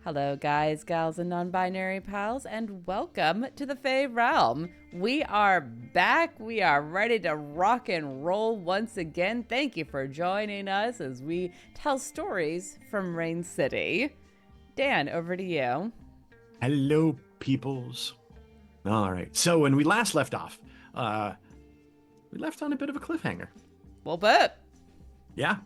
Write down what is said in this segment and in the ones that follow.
Hello, guys, gals, and non binary pals, and welcome to the Fae Realm. We are back. We are ready to rock and roll once again. Thank you for joining us as we tell stories from Rain City. Dan, over to you. Hello, peoples. All right. So when we last left off, we left on a bit of a cliffhanger. Well, but Yeah.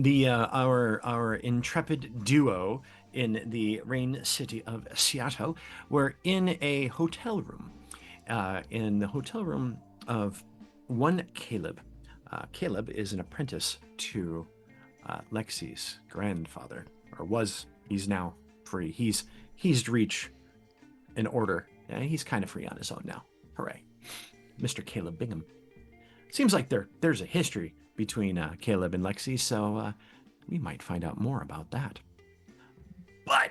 The our intrepid duo in the Rain City of Seattle were in a hotel room. In the hotel room of one Caleb. Caleb is an apprentice to Lexi's grandfather, or was. He's now free. He's to reach an order. Yeah, he's kind of free on his own now. Hooray, Mr. Caleb Bingham. Seems like there's a history between Caleb and Lexi, so we might find out more about that. But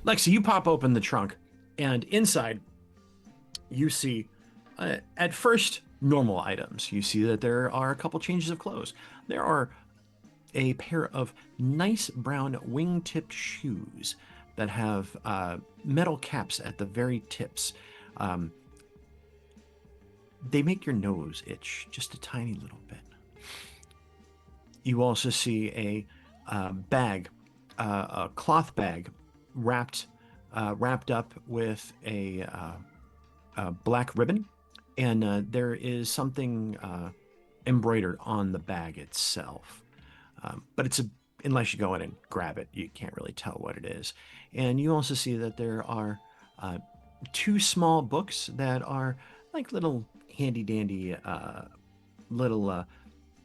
Lexi, you pop open the trunk, and inside you see, at first, normal items. You see that there are a couple changes of clothes. There are a pair of nice brown wing-tipped shoes that have metal caps at the very tips. They make your nose itch just a tiny little bit. You also see a bag, a cloth bag, wrapped up with a black ribbon, and there is something embroidered on the bag itself. But unless you go in and grab it, you can't really tell what it is. And you also see that there are two small books that are like little handy dandy little.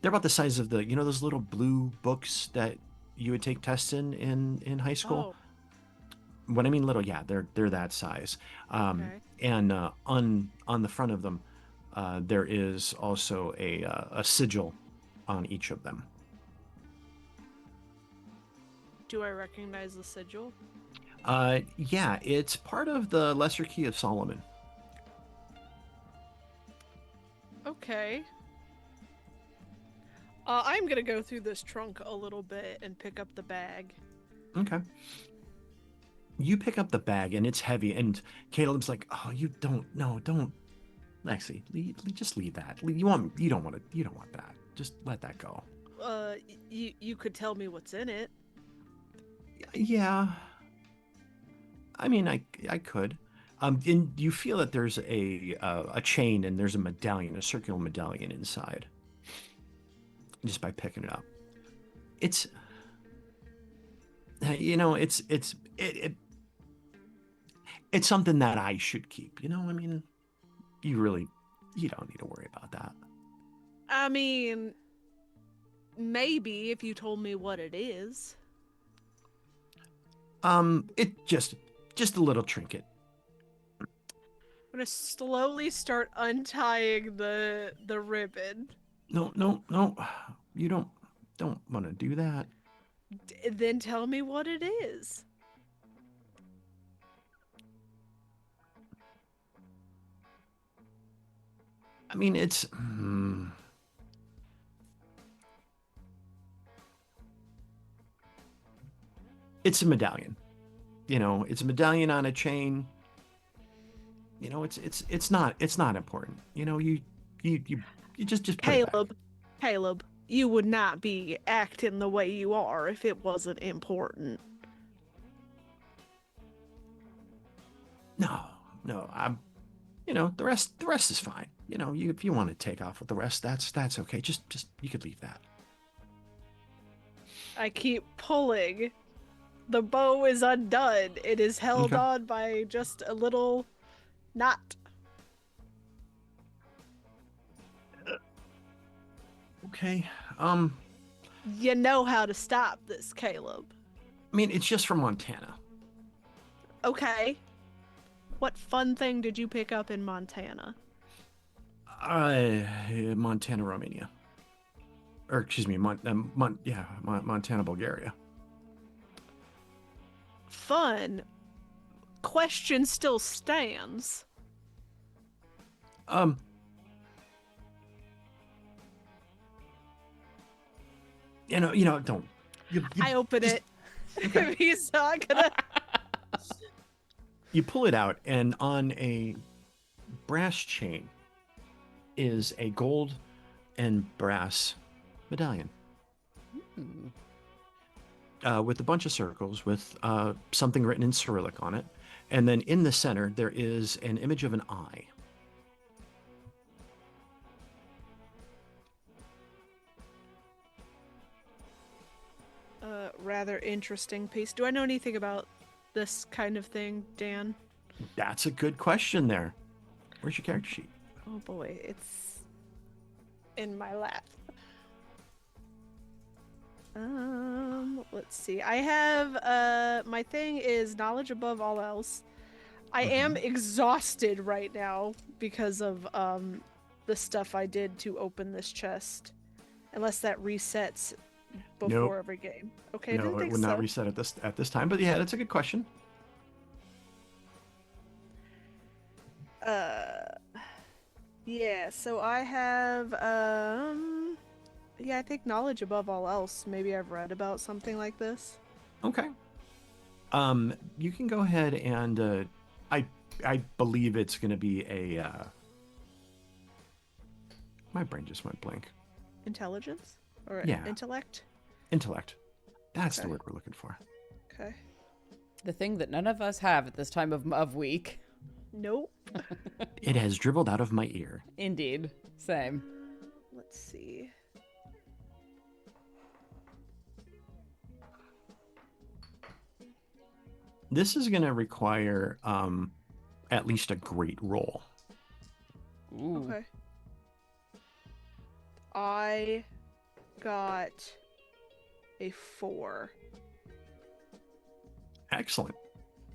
They're about the size of those little blue books that you would take tests in high school. Oh, When I mean little, yeah, they're that size. okay. And on the front of them, there is also a sigil on each of them. Do I recognize the sigil? Yeah, it's part of the Lesser Key of Solomon. Okay. I'm gonna go through this trunk a little bit and pick up the bag. Okay. You pick up the bag and it's heavy, and Caleb's like, "Oh, you don't, no, don't, Lexi, just leave that. You don't want that. Just let that go." You could tell me what's in it. Yeah, I mean, I could. And you feel that there's a chain and there's a medallion, a circular medallion inside, just by picking it up. It's, it it's something that I should keep. I mean, you really, you don't need to worry about that. I mean, maybe if you told me what it is. It just a little trinket. I'm gonna slowly start untying the ribbon. No, you don't want to do that. Then tell me what it is. I mean, it's a medallion. It's a medallion on a chain. It's not important. You just put it back. Caleb, you would not be acting the way you are if it wasn't important. No, no, I'm. The rest is fine. If you want to take off with the rest, that's okay. Just you could leave that. I keep pulling. The bow is undone. It is held Okay. on by just a little knot. Okay. You know how to stop this, Caleb. I mean, it's just from Montana. Okay. What fun thing did you pick up in Montana? Montana, Romania, or excuse me, Montana, Bulgaria. Fun. Question still stands. Um, don't. You I open just- it. Okay. If he's not gonna. You pull it out, and on a brass chain is a gold and brass medallion with a bunch of circles with something written in Cyrillic on it. And then in the center, there is an image of an eye. Rather interesting piece. Do I know anything about this kind of thing, Dan? That's a good question there. Where's your character sheet? Oh boy, it's in my lap. Let's see. I have my thing is knowledge above all else. I am exhausted right now because of the stuff I did to open this chest. Unless that resets before Nope. every game. Okay, No, didn't it think would not so. reset at this time. But yeah, that's a good question. Yeah, so I have yeah, I think knowledge above all else. Maybe I've read about something like this. Okay. You can go ahead and I believe it's going to be a. My brain just went blank. Intelligence or Yeah. intellect? Intellect. That's the Okay. word we're looking for. Okay. The thing that none of us have at this time of week. Nope. It has dribbled out of my ear. Indeed. Same. Let's see. This is going to require at least a great roll. Ooh. Okay. I got a 4. Excellent.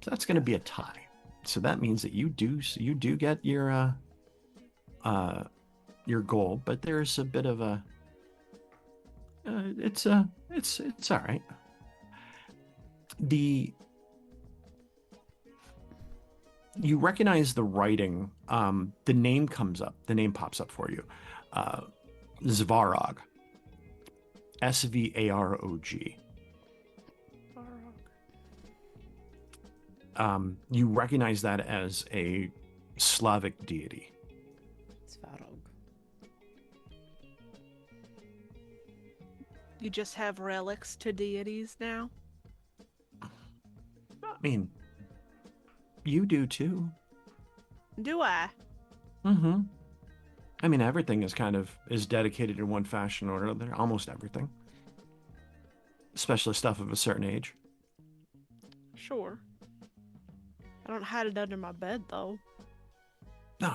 So that's going to be a tie. So that means that you do get your goal, but there's a bit of a it's all right. You recognize the writing. The name comes up. The name pops up for you. Svarog. Svarog. You recognize that as a Slavic deity. Svarog. You just have relics to deities now? I mean, you do too. Do I? Mm-hmm. I mean, everything is dedicated in one fashion or another. Almost everything. Especially stuff of a certain age. Sure. I don't hide it under my bed, though. No,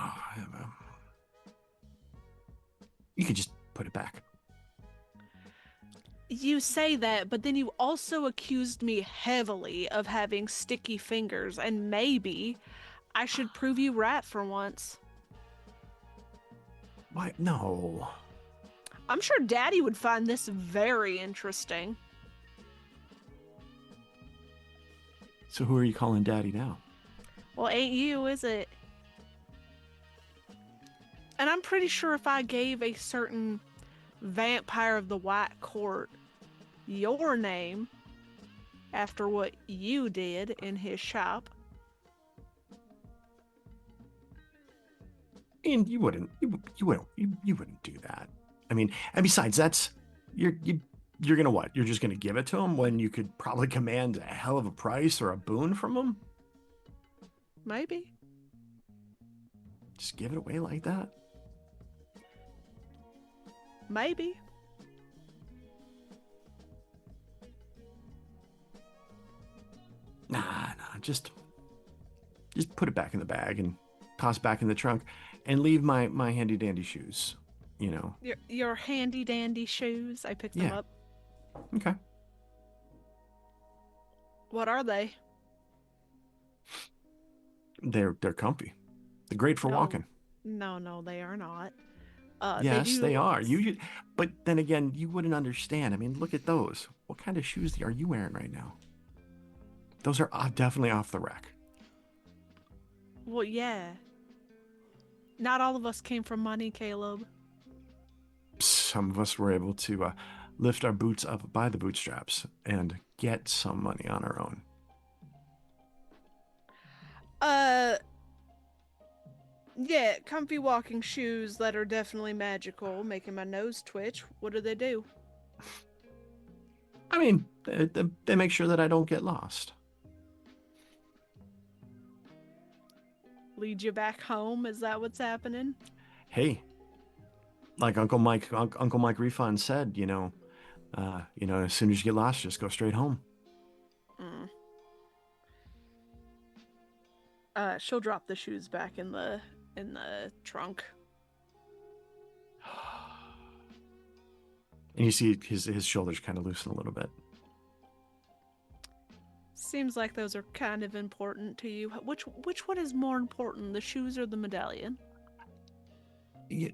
you could just put it back. You say that, but then you also accused me heavily of having sticky fingers, and maybe I should prove you right for once. Why? No. I'm sure Daddy would find this very interesting. So who are you calling Daddy now? Well, ain't you, is it? And I'm pretty sure if I gave a certain vampire of the White Court your name after what you did in his shop. And you wouldn't do that. I mean, and besides, that's you're gonna what? You're just gonna give it to him when you could probably command a hell of a price or a boon from him? Maybe. Just give it away like that? Maybe. Nah, just put it back in the bag and toss it back in the trunk and leave my handy dandy shoes, you know. Your handy dandy shoes. I picked them Yeah. up. Okay. What are they? They're comfy. They're great for No. walking. No, they are not. Yes, they do- are. But then again, you wouldn't understand. I mean, look at those. What kind of shoes are you wearing right now? Those are definitely off the rack. Well, yeah. Not all of us came from money, Caleb. Some of us were able to lift our boots up by the bootstraps and get some money on our own. Yeah, comfy walking shoes that are definitely magical, making my nose twitch. What do they do? I mean, they make sure that I don't get lost. Lead you back home? Is that what's happening? Hey, like Uncle Mike Refund said, as soon as you get lost, just go straight home. Mm. She'll drop the shoes back in the trunk. And you see his shoulders kind of loosen a little bit. Seems like those are kind of important to you. Which one is more important, the shoes or the medallion? Yeah.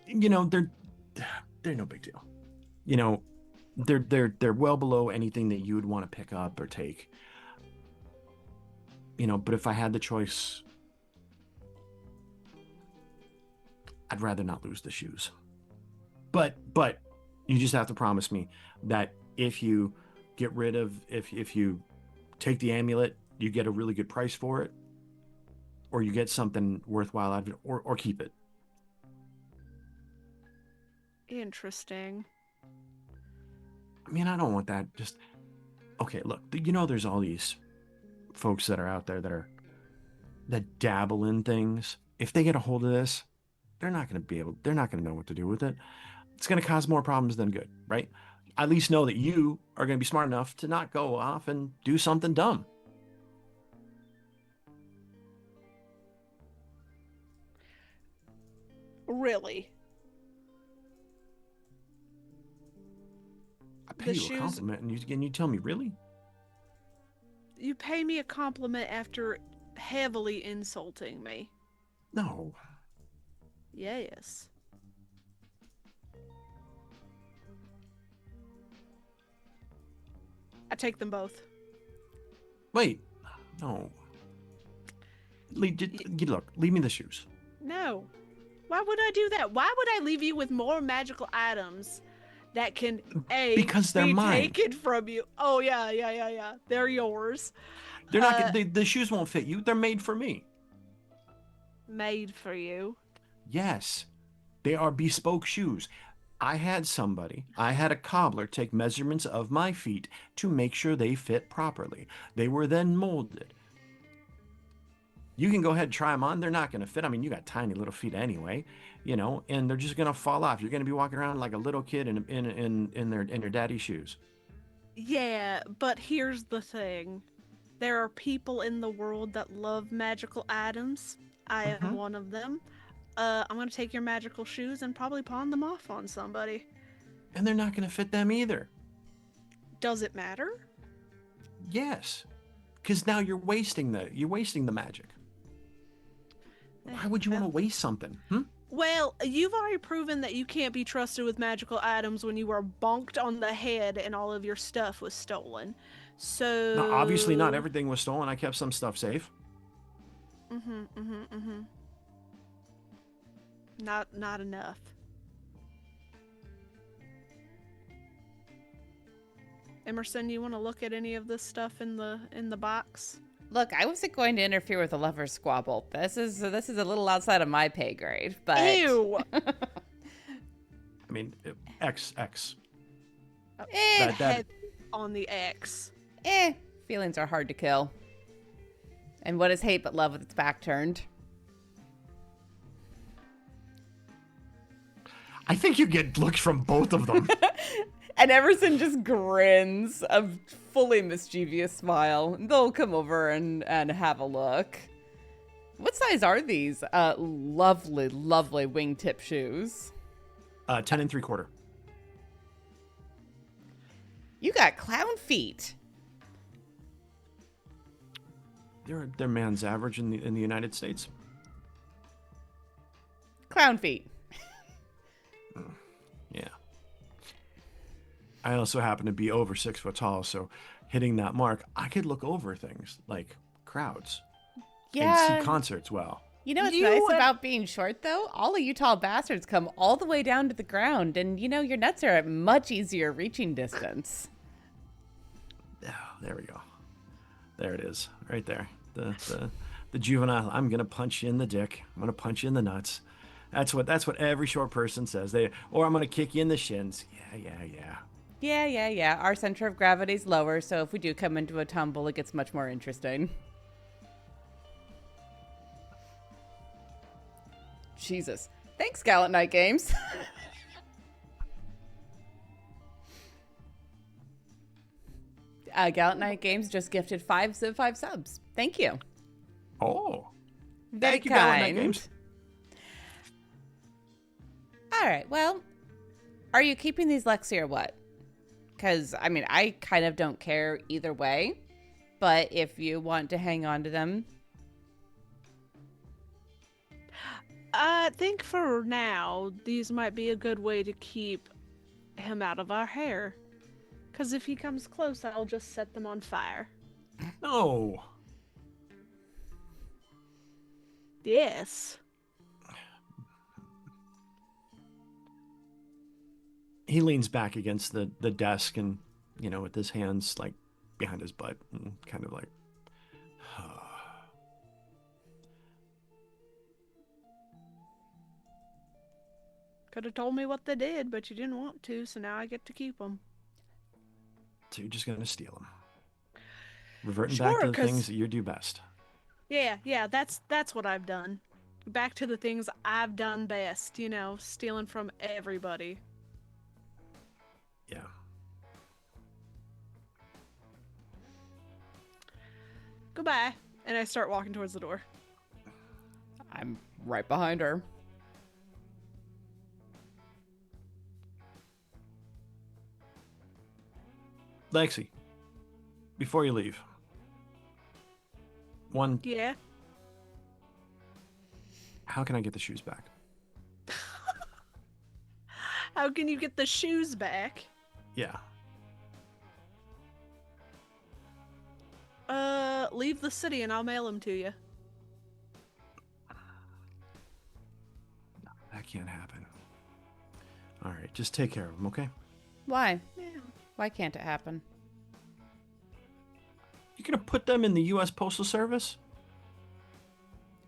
They're no big deal. They're well below anything that you would want to pick up or take. But if I had the choice, I'd rather not lose the shoes. But you just have to promise me that if you if you take the amulet, you get a really good price for it, or you get something worthwhile out of it, or keep it. Interesting. I mean, I don't want that. Just okay. Look, there's all these folks that are out there that dabble in things. If they get a hold of this, they're not going to know what to do with it. It's going to cause more problems than good, right? At least know that you are going to be smart enough to not go off and do something dumb. Really? I pay you a compliment and you tell me, really? You pay me a compliment after heavily insulting me. No. Yes. I take them both. Wait. No. Look, leave me the shoes. No. Why would I do that? Why would I leave you with more magical items that can because they're be mine. taken from you? Oh yeah. They're yours. They're not. The shoes won't fit you. They're made for me. Made for you. Yes, they are bespoke shoes. I had a cobbler take measurements of my feet to make sure they fit properly. They were then molded. You can go ahead and try them on. They're not going to fit. I mean, you got tiny little feet anyway, and they're just going to fall off. You're going to be walking around like a little kid in their daddy's shoes. Yeah, but here's the thing. There are people in the world that love magical items. I am one of them. I'm going to take your magical shoes and probably pawn them off on somebody. And they're not going to fit them either. Does it matter? Yes. Because now you're wasting the magic. Why would you want to waste something? Well, you've already proven that you can't be trusted with magical items when you were bonked on the head and all of your stuff was stolen. So... No, obviously not everything was stolen. I kept some stuff safe. Not enough. Emerson, you want to look at any of this stuff in the box? Look, I wasn't going to interfere with a lover's squabble. This is a little outside of my pay grade, but Ew. I mean, X. Head on the X. Feelings are hard to kill. And what is hate but love with its back turned? I think you get looks from both of them. And Emerson just grins a fully mischievous smile. They'll come over and have a look. What size are these lovely wingtip shoes? 10 3/4. You got clown feet. They're man's average in the United States. Clown feet. Yeah. I also happen to be over 6 foot tall, so hitting that mark, I could look over things like crowds Yeah. and see concerts well. You know what's You nice and- about being short, though? All of you tall bastards come all the way down to the ground, and, your nuts are at much easier reaching distance. Oh, there we go. There it is, right there. The juvenile. I'm gonna punch you in the dick. I'm gonna punch you in the nuts. That's what every short person says. Or I'm gonna kick you in the shins. Yeah. Yeah. Our center of gravity's lower, so if we do come into a tumble, it gets much more interesting. Jesus. Thanks, Gallant Night Games. Gallant Night Games just gifted 5 subs. Thank you. Oh, Very thank you, Gallant Night kind. Games. All right, well, are you keeping these, Lexi, or what? Because, I kind of don't care either way, but if you want to hang on to them. I think for now, these might be a good way to keep him out of our hair. Because if he comes close, I'll just set them on fire. No. Yes. He leans back against the desk and, with his hands like behind his butt and kind of like, Could have told me what they did, but you didn't want to, so now I get to keep them. so you're just gonna steal them, reverting Sure, back to the 'cause- things that you do best. Yeah, that's what I've done. Back to the things I've done best, stealing from everybody. Yeah. Goodbye. And I start walking towards the door. I'm right behind her. Lexi, before you leave, Yeah. how can I get the shoes back? How can you get the shoes back? Yeah. Leave the city and I'll mail them to you. That can't happen. All right, just take care of them, okay? Why? Yeah. Why can't it happen? You gonna put them in the U.S. Postal Service?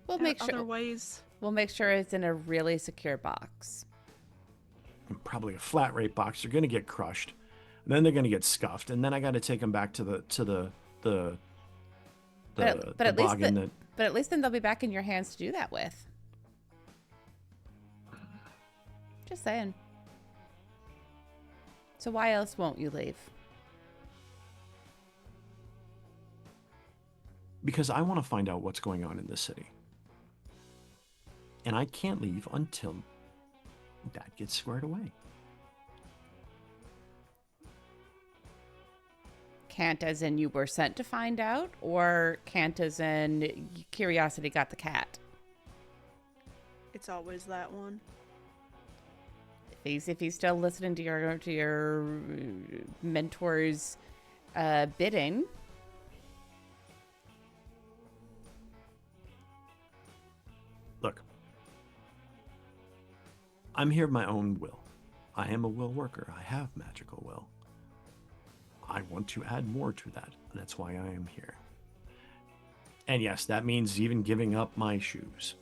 We'll There are make sure. other ways. We'll make sure it's in a really secure box. And probably a flat rate box. They're gonna get crushed, and then they're gonna get scuffed, and then I got to take them back to the But at least boggin that. But at least then they'll be back in your hands to do that with. Just saying. So why else won't you leave? Because I want to find out what's going on in this city. And I can't leave until that gets squared away. Can't as in you were sent to find out, or can't as in curiosity got the cat? It's always that one. If he's still listening to your mentor's bidding. Look, I'm here of my own will. I am a will worker. I have magical will. I want to add more to that, and that's why I am here. And yes, that means even giving up my shoes.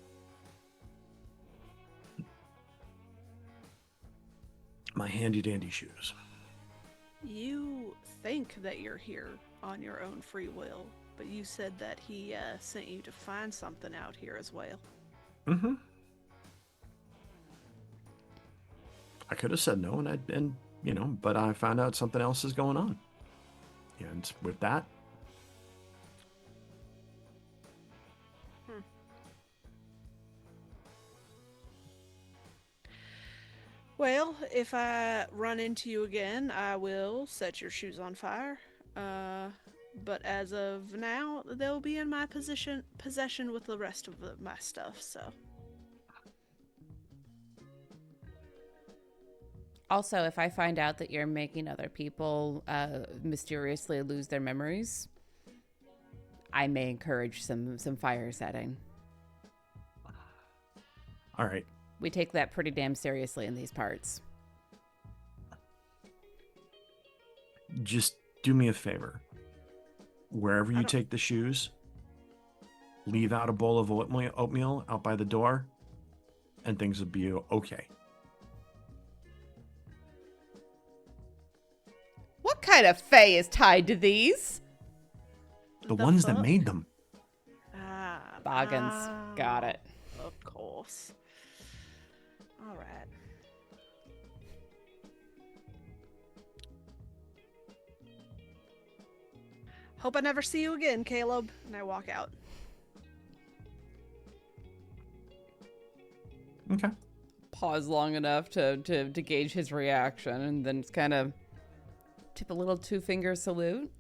My handy dandy shoes. You think that you're here on your own free will, but you said that he sent you to find something out here as well. Mm-hmm. I could have said no, but I found out something else is going on. And with that, Well, if I run into you again, I will set your shoes on fire. But as of now, they'll be in my possession with the rest of my stuff, so. Also, if I find out that you're making other people mysteriously lose their memories, I may encourage some fire setting. All right. We take that pretty damn seriously in these parts. Just do me a favor. Wherever I you don't- take the shoes, leave out a bowl of oatmeal out by the door, and things will be okay. What kind of fae is tied to these? The ones that fuck? made them. Boggins. Got it. Of course. All right. Hope I never see you again, Caleb. And I walk out. Okay. Pause long enough to gauge his reaction, and then kind of tip a little 2-finger salute.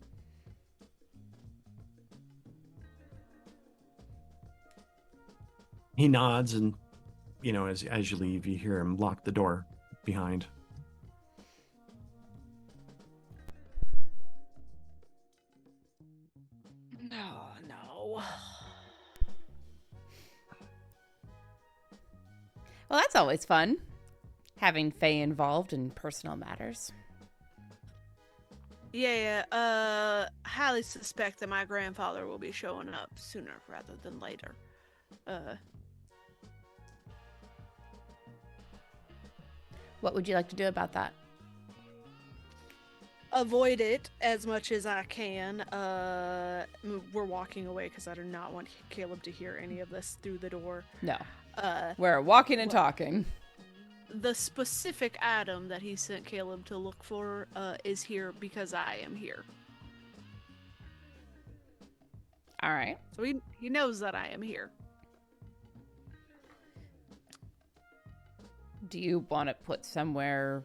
He nods, and as you leave, you hear him lock the door behind. No. Well, that's always fun. Having fae involved in personal matters. Yeah, highly suspect that my grandfather will be showing up sooner rather than later. What would you like to do about that? Avoid it as much as I can. We're walking away because I do not want Caleb to hear any of this through the door. No. We're walking and well- talking. The specific item that he sent Caleb to look for is here because I am here. All right. So he knows that I am here. Do you want it put somewhere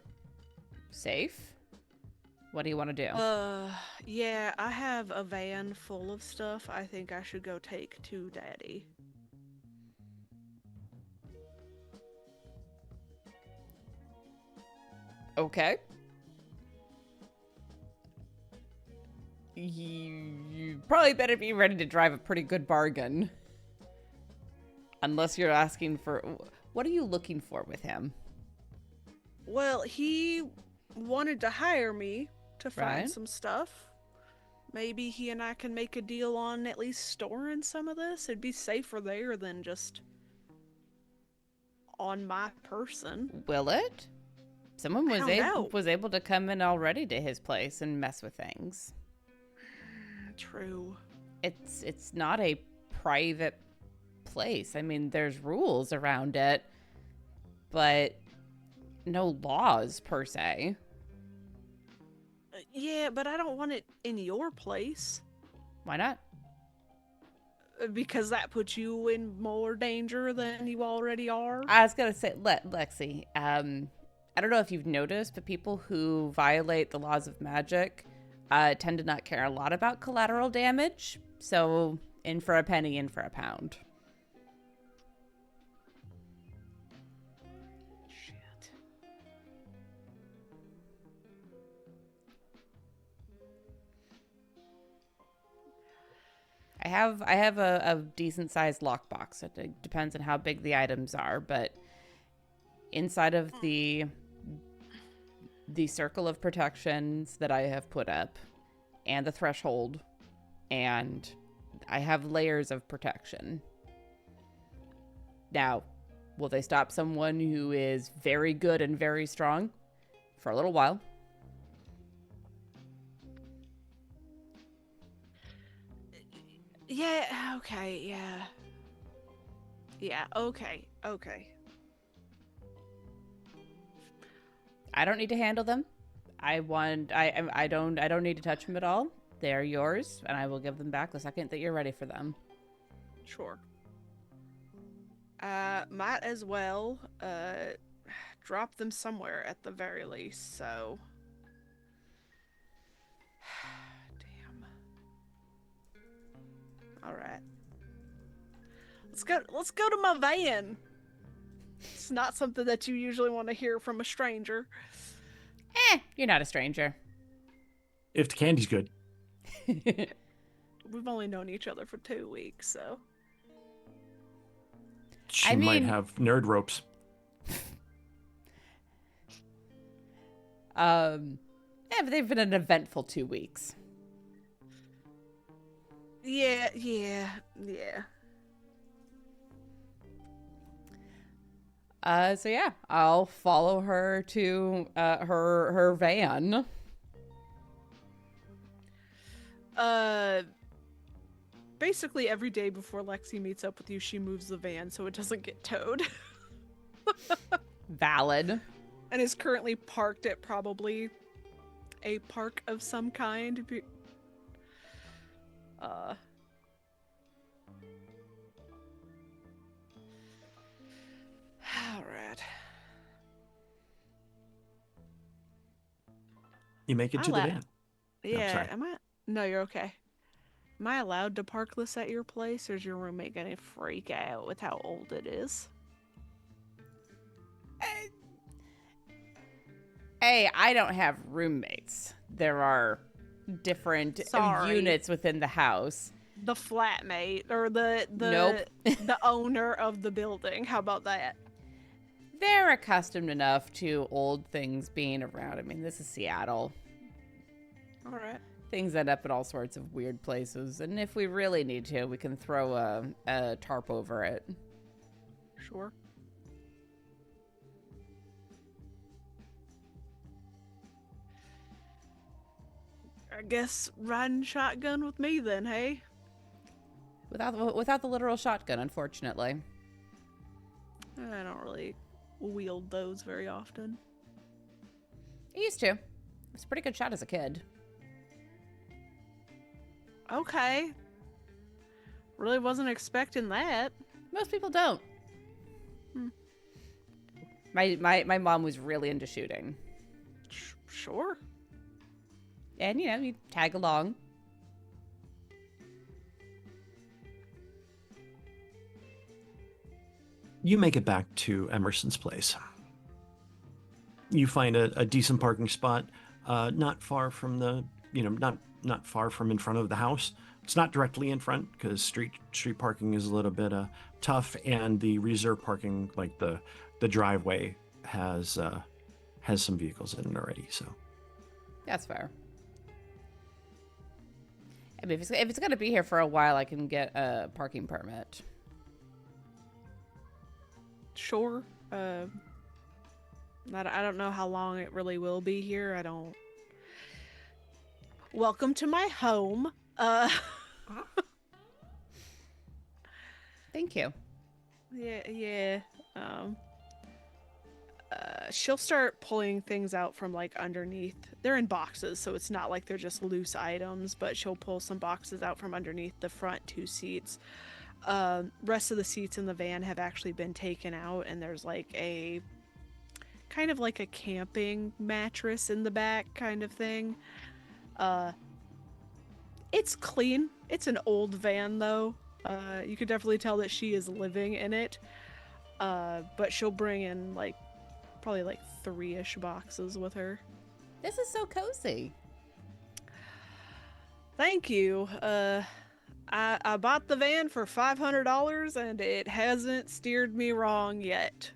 safe? What do you want to do? Yeah, I have a van full of stuff I think I should go take to Daddy. Okay. You probably better be ready to drive a pretty good bargain. Unless you're asking for... What are you looking for with him? Well, he wanted to hire me to find Right. some stuff. Maybe he and I can make a deal on at least storing some of this. It'd be safer there than just on my person. Will it? Someone I don't know. was able to come in already to his place and mess with things. True. It's not a private place. I mean, there's rules around it, but no laws per se. Yeah, but I don't want it in your place. Why not? Because that puts you in more danger than you already are. I was gonna say, Lexi. I don't know if you've noticed, but people who violate the laws of magic tend to not care a lot about collateral damage. So, in for a penny, in for a pound. Shit. I have a decent sized lockbox. It depends on how big the items are, but inside of the circle of protections that I have put up and the threshold, and I have layers of protection. Now, will they stop someone who is very good and very strong? For a little while. Yeah, okay, yeah. Yeah, okay. I don't need to handle them. I don't need to touch them at all. They're yours, and I will give them back the second that you're ready for them. Sure. Might as well, drop them somewhere at the very least, so... Damn. Alright. Let's go to my van! It's not something that you usually want to hear from a stranger. You're not a stranger. If the candy's good. We've only known each other for 2 weeks, so... She might have nerd ropes. Yeah, but they've been an eventful 2 weeks. Yeah. So yeah, I'll follow her to her van. Basically every day before Lexi meets up with you, she moves the van so it doesn't get towed. Valid. And is currently parked at probably a park of some kind. Alright. You make it to the van. Yeah, sorry. am I? No, you're okay. Am I allowed to park this at your place, or is your roommate gonna freak out with how old it is? Hey, I don't have roommates. There are different units within the house. The flatmate or the Nope. the owner of the building. How about that? They're accustomed enough to old things being around. I mean, this is Seattle. All right. Things end up in all sorts of weird places, and if we really need to, we can throw a tarp over it. Sure. I guess riding shotgun with me then, hey? Without the literal shotgun, unfortunately. I don't really wield those very often. I used to. I was a pretty good shot as a kid. Okay. Really wasn't expecting that. Most people don't. My mom was really into shooting. Sure. And, you tag along. You make it back to Emerson's place. You find a decent parking spot, not far from the, not far from in front of the house. It's not directly in front because street parking is a little bit tough, and the reserve parking, like the driveway, has some vehicles in it already. So that's fair. I mean, if it's gonna be here for a while, I can get a parking permit. Sure. I don't know how long it really will be here. I don't. Welcome to my home. Thank you. Yeah. She'll start pulling things out from like underneath. They're in boxes, so it's not like they're just loose items, but she'll pull some boxes out from underneath the front 2 seats. Rest of the seats in the van have actually been taken out, and there's like a kind of like a camping mattress in the back kind of thing. It's clean. It's an old van though. You could definitely tell that she is living in it. But she'll bring in like probably like 3-ish boxes with her. This is so cozy. Thank you. I bought the van for $500 and it hasn't steered me wrong yet.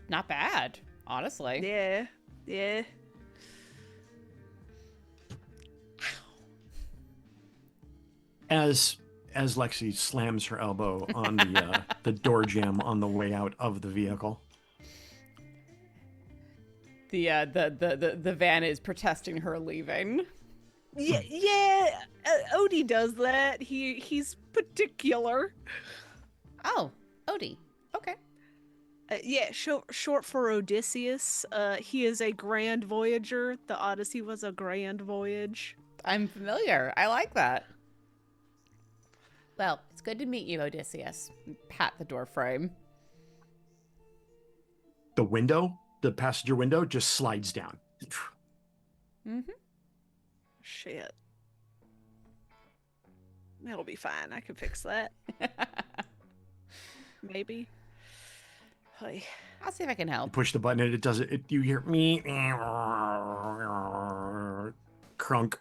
Not bad, honestly. Yeah. As Lexi slams her elbow on the door jamb on the way out of the vehicle. The van is protesting her leaving. Yeah. Odie does that. He's particular. Oh, Odie. Okay. Yeah, short for Odysseus. He is a grand voyager. The Odyssey was a grand voyage. I'm familiar. I like that. Well, it's good to meet you, Odysseus. Pat the door frame. The passenger window just slides down. Mm-hmm. Shit. It'll be fine. I can fix that. Maybe. Hey. I'll see if I can help. You push the button and it does it. You hear me crunk.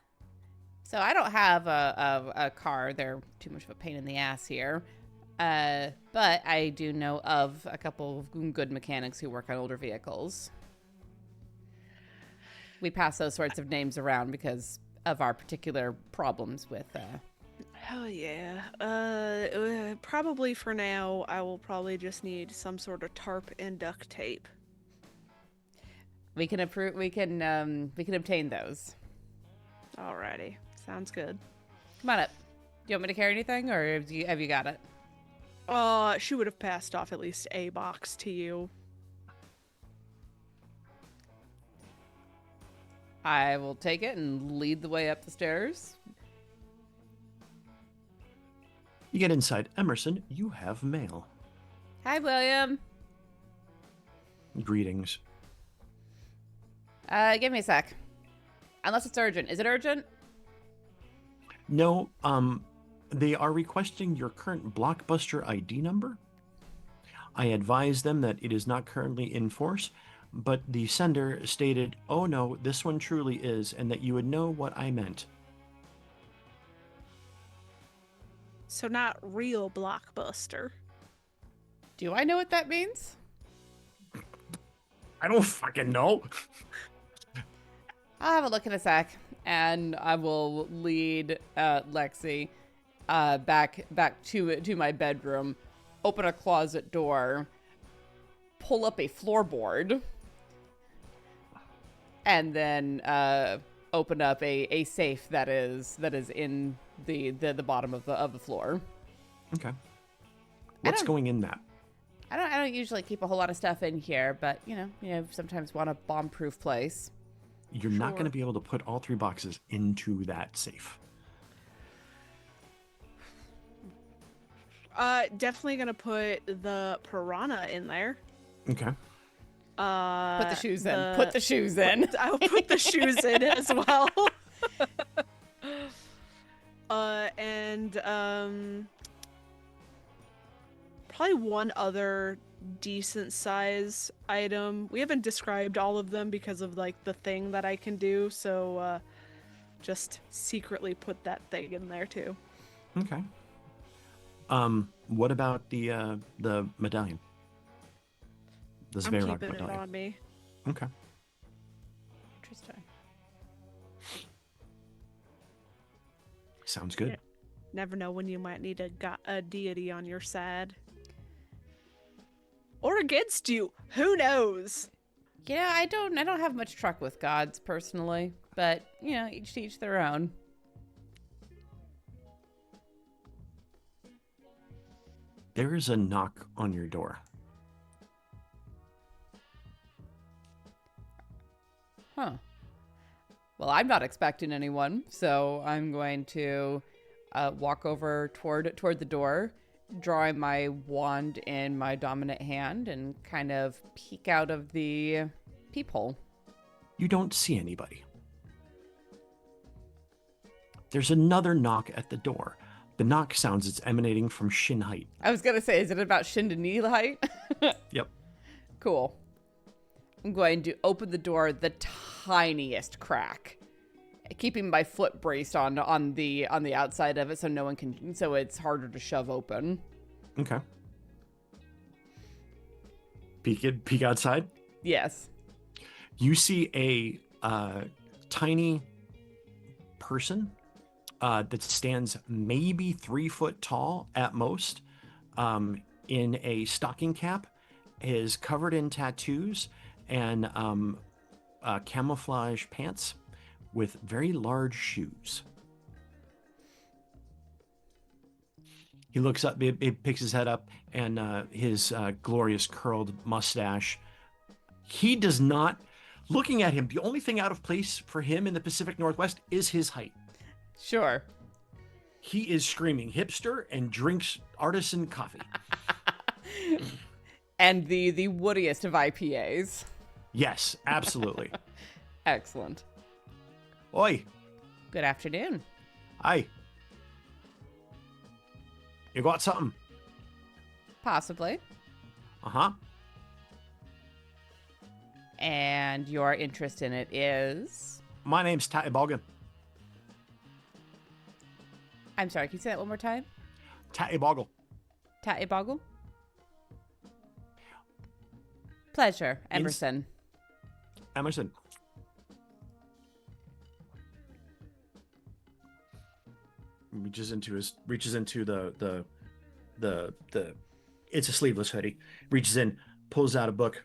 So I don't have a car. They're too much of a pain in the ass here. But I do know of a couple of good mechanics who work on older vehicles. We pass those sorts of names around because of our particular problems with. Hell yeah. Probably for now, I will probably just need some sort of tarp and duct tape. We can obtain those. Alrighty, sounds good. Come on up. Do you want me to carry anything, or have you got it? She would have passed off at least a box to you. I will take it and lead the way up the stairs. You get inside. Emerson, you have mail. Hi, William. Greetings. Give me a sec. Unless it's urgent. Is it urgent? No, they are requesting your current Blockbuster ID number. I advise them that it is not currently in force, but the sender stated, "Oh no, this one truly is," and that you would know what I meant. So not real Blockbuster. Do I know what that means? I don't fucking know. I'll have a look in a sec, and I will lead Lexi back to my bedroom, open a closet door, pull up a floorboard, and then open up a safe that is in the bottom of the floor. Okay. What's going in that? I don't usually keep a whole lot of stuff in here, but you sometimes want a bomb-proof place. You're not going to be able to put all 3 boxes into that safe. Definitely gonna put the piranha in there. Okay. Put the shoes in. Put the shoes in. I'll put the shoes in as well. And probably one other decent size item. We haven't described all of them because of like the thing that I can do, so just secretly put that thing in there too. Okay. What about the medallion? The I'm Zverok keeping medallion. it on me. Okay. Interesting. Sounds good. Yeah. Never know when you might need a deity on your side. Or against you. Who knows? Yeah, I don't have much truck with gods personally, but each to each their own. There is a knock on your door. Huh. Well, I'm not expecting anyone, so I'm going to walk over toward the door, drawing my wand in my dominant hand, and kind of peek out of the peephole. You don't see anybody. There's another knock at the door. The knock sounds it's emanating from shin height. I was gonna say, is it about shin to knee height? Yep. Cool. I'm going to open the door the tiniest crack, keeping my foot braced on the outside of it, so no one can. So it's harder to shove open. Okay. Peek outside. Yes. You see a tiny person that stands maybe 3 foot tall at most, in a stocking cap, is covered in tattoos and camouflage pants with very large shoes. He looks up, he picks his head up, and his glorious curled mustache. He does not, looking at him, the only thing out of place for him in the Pacific Northwest is his height. Sure. He is screaming hipster and drinks artisan coffee. And the woodiest of IPAs. Yes, absolutely. Excellent. Oi. Good afternoon. Hi. You got something? Possibly. Uh-huh. And your interest in it is? My name's Tatty Boggin. I'm sorry, can you say that one more time? Tatty Boggle. Tatty Boggle. Pleasure, Emerson. Emerson. Reaches into the it's a sleeveless hoodie. Reaches in, pulls out a book.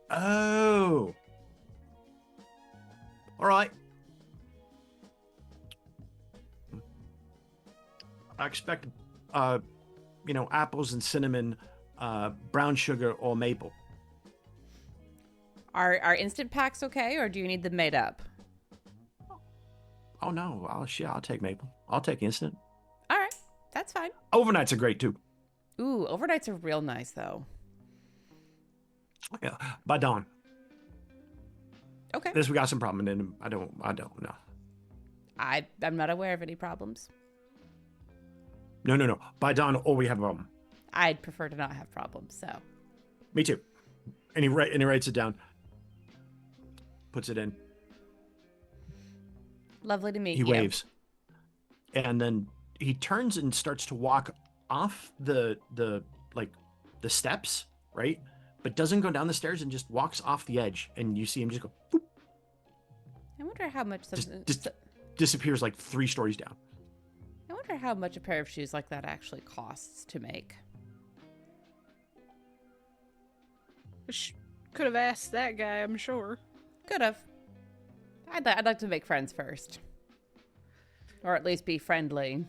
Oh. All right. I expect apples and cinnamon, brown sugar or maple. Are instant packs okay, or do you need them made up? Oh no, I'll take maple. I'll take instant. All right, that's fine. Overnights are great too. Ooh, overnights are real nice though. Yeah, by dawn. Okay. This we got some problem in them. I don't know. I'm not aware of any problems. No. By dawn, we have a problem. I'd prefer to not have problems. So. Me too. And he writes it down. Puts it in. Lovely to meet you. He waves. And then he turns and starts to walk off the steps, right? But doesn't go down the stairs and just walks off the edge. And you see him just go, boop. I wonder how much just disappears like 3 stories down. I wonder how much a pair of shoes like that actually costs to make. Could have asked that guy, I'm sure. Could have. I'd like to make friends first. Or at least be friendly.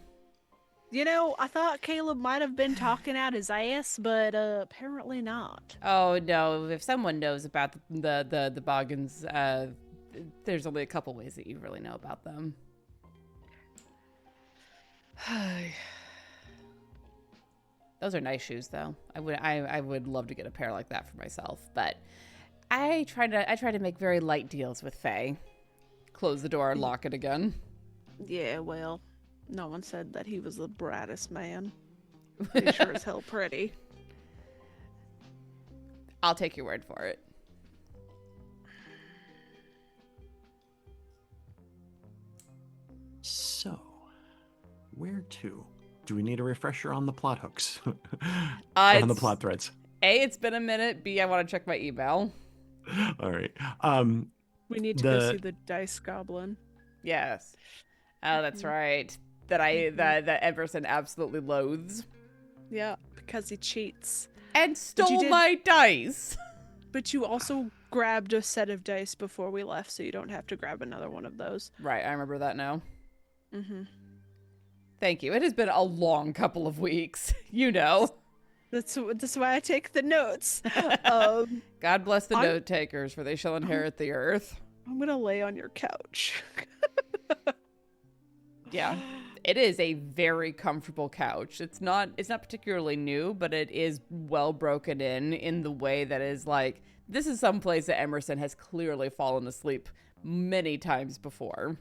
I thought Caleb might have been talking out his ass, but apparently not. Oh no, if someone knows about the Boggins, there's only a couple ways that you really know about them. Those are nice shoes though. I would love to get a pair like that for myself, but I try to make very light deals with Faye. Close the door and lock it again. Yeah, well, no one said that he was the brightest man. He's sure as hell pretty. I'll take your word for it. So, where to? Do we need a refresher on the plot hooks? On the plot threads? A, it's been a minute. B, I want to check my email. All right. We need to go see the dice goblin. Yes. Oh, that's right. That Emerson absolutely loathes. Yeah, because he cheats. And stole my dice. But you also grabbed a set of dice before we left, so you don't have to grab another one of those. Right, I remember that now. Mm-hmm. Thank you. It has been a long couple of weeks. You know. That's why I take the notes. God bless the note takers, for they shall inherit the earth. I'm gonna lay on your couch. Yeah, it is a very comfortable couch. It's not particularly new, but it is well broken in the way that is like, this is some place that Emerson has clearly fallen asleep many times before.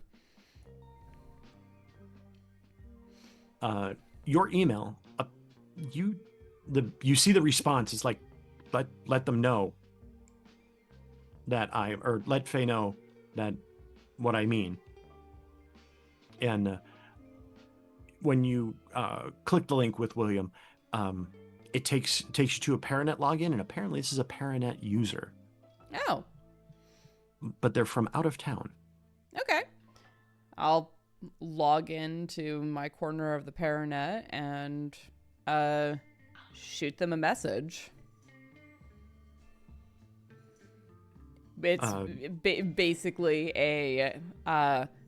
Your email, you see the response. It's like, let them know that let Faye know that what I mean. And when you click the link with William, it takes you to a Paranet login, and apparently this is a Paranet user. Oh. But they're from out of town. Okay. I'll log into my corner of the Paranet and shoot them a message. It's basically a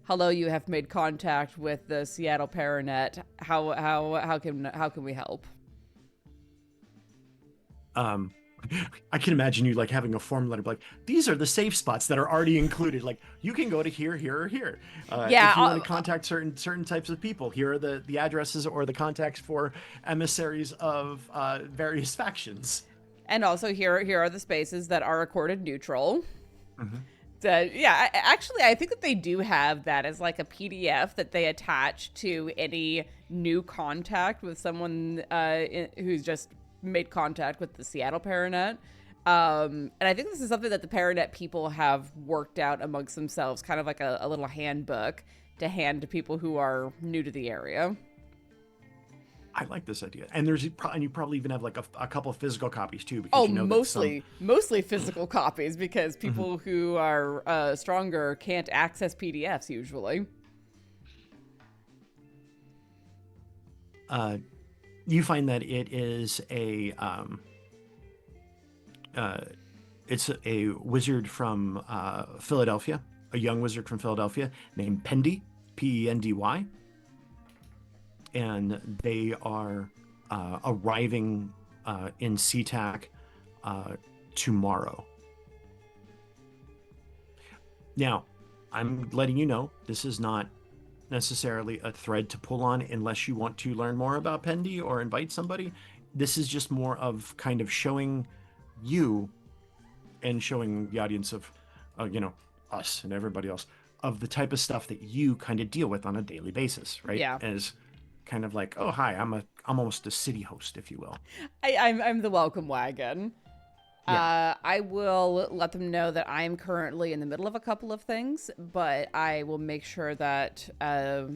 hello, you have made contact with the Seattle Paranet. How can we help? I can imagine you like having a form letter like, these are the safe spots that are already included. Like, you can go to here, or here. Yeah, if you want to contact certain types of people, here are the addresses or the contacts for emissaries of various factions. And also here are the spaces that are recorded neutral. Mm-hmm. Actually, I think that they do have that as like a PDF that they attach to any new contact with someone who's just made contact with the Seattle Paranet. And I think this is something that the Paranet people have worked out amongst themselves, kind of like a little handbook to hand to people who are new to the area. I like this idea. And and you probably even have like a couple of physical copies too, because Oh, you know that mostly physical copies, because people who are stronger can't access PDFs usually. you find that it's a wizard from Philadelphia, a young wizard from Philadelphia named Pendy, Pendy, and they are arriving in SeaTac tomorrow. Now, I'm letting you know this is not necessarily a thread to pull on unless you want to learn more about Pendy or invite somebody. This is just more of kind of showing you and showing the audience of, us and everybody else, of the type of stuff that you kind of deal with on a daily basis, right? Yeah. As kind of like, oh, hi, I'm almost a city host, if you will. I'm the welcome wagon. Yeah. I will let them know that I'm currently in the middle of a couple of things, but I will make sure that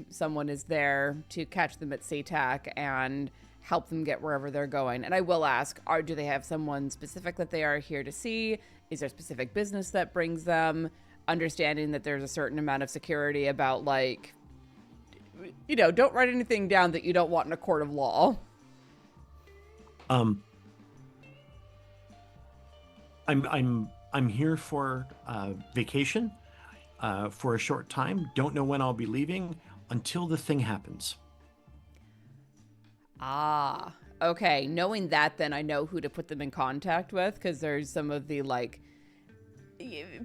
someone is there to catch them at SeaTac and help them get wherever they're going. And I will ask, do they have someone specific that they are here to see? Is there specific business that brings them? Understanding that there's a certain amount of security about, like, don't write anything down that you don't want in a court of law. I'm here for vacation for a short time. Don't know when I'll be leaving until the thing happens. Ah, okay. Knowing that, then I know who to put them in contact with, because there's some of the, like,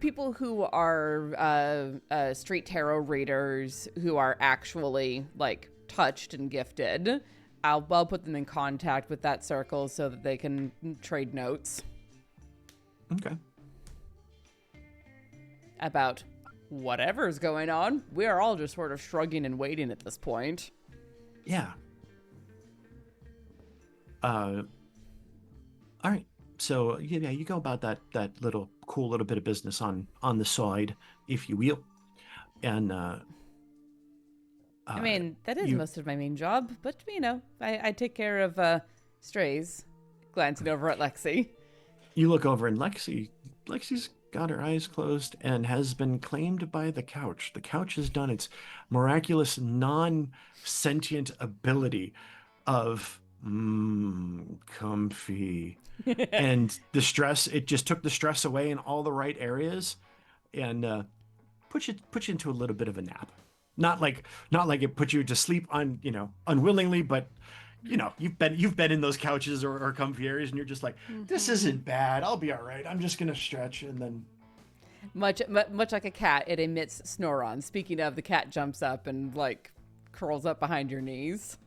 people who are street tarot readers who are actually, like, touched and gifted. I'll put them in contact with that circle so that they can trade notes. Okay. About whatever's going on. We are all just sort of shrugging and waiting at this point. Yeah. All right. So yeah, you go about that cool little bit of business on the side, if you will. And I mean, that is most of my main job, but I take care of strays. Glancing over at Lexi. You look over and Lexi's got her eyes closed and has been claimed by the couch. The couch has done its miraculous non-sentient ability of comfy. And the stress, it just took the stress away in all the right areas and put you into a little bit of a nap. Not like it put you to sleep unwillingly, but you've been in those couches or comfy areas, and you're just like, this isn't bad. I'll be all right. I'm just gonna stretch, and then much like a cat, it emits snoron. Speaking of, the cat jumps up and like curls up behind your knees,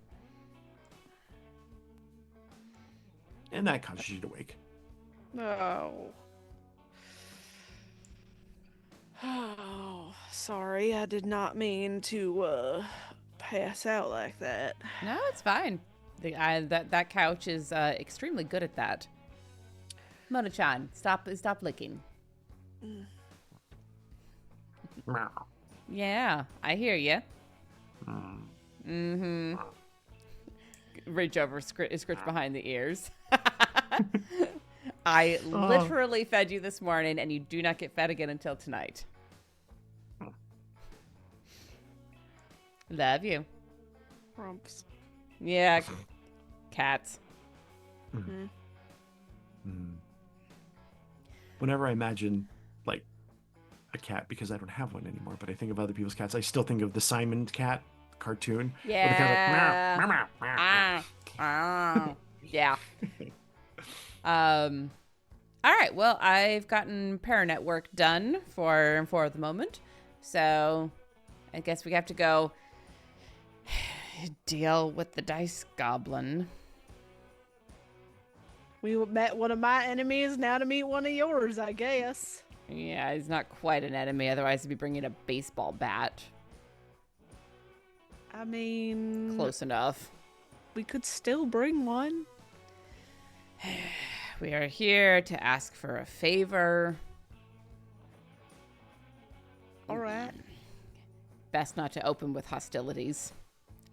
and that causes you to wake. Oh, sorry. I did not mean to pass out like that. No, it's fine. That couch is extremely good at that. Mona-chan, stop licking. Yeah, I hear you. Mm-hmm. Reach over, scritch behind the ears. I literally fed you this morning, and you do not get fed again until tonight. Love you. Rumps. Yeah, cats. Mm-hmm. Whenever I imagine like a cat, because I don't have one anymore, but I think of other people's cats, I still think of the Simon cat cartoon. Yeah. Where the cat's like, meow, meow, meow. Yeah. All right. Well, I've gotten Paranet work done for the moment, so I guess we have to go deal with the dice goblin. We met one of my enemies, now to meet one of yours, I guess. Yeah, he's not quite an enemy, otherwise he'd be bringing a baseball bat. I mean... Close enough. We could still bring one. We are here to ask for a favor. All right. Best not to open with hostilities.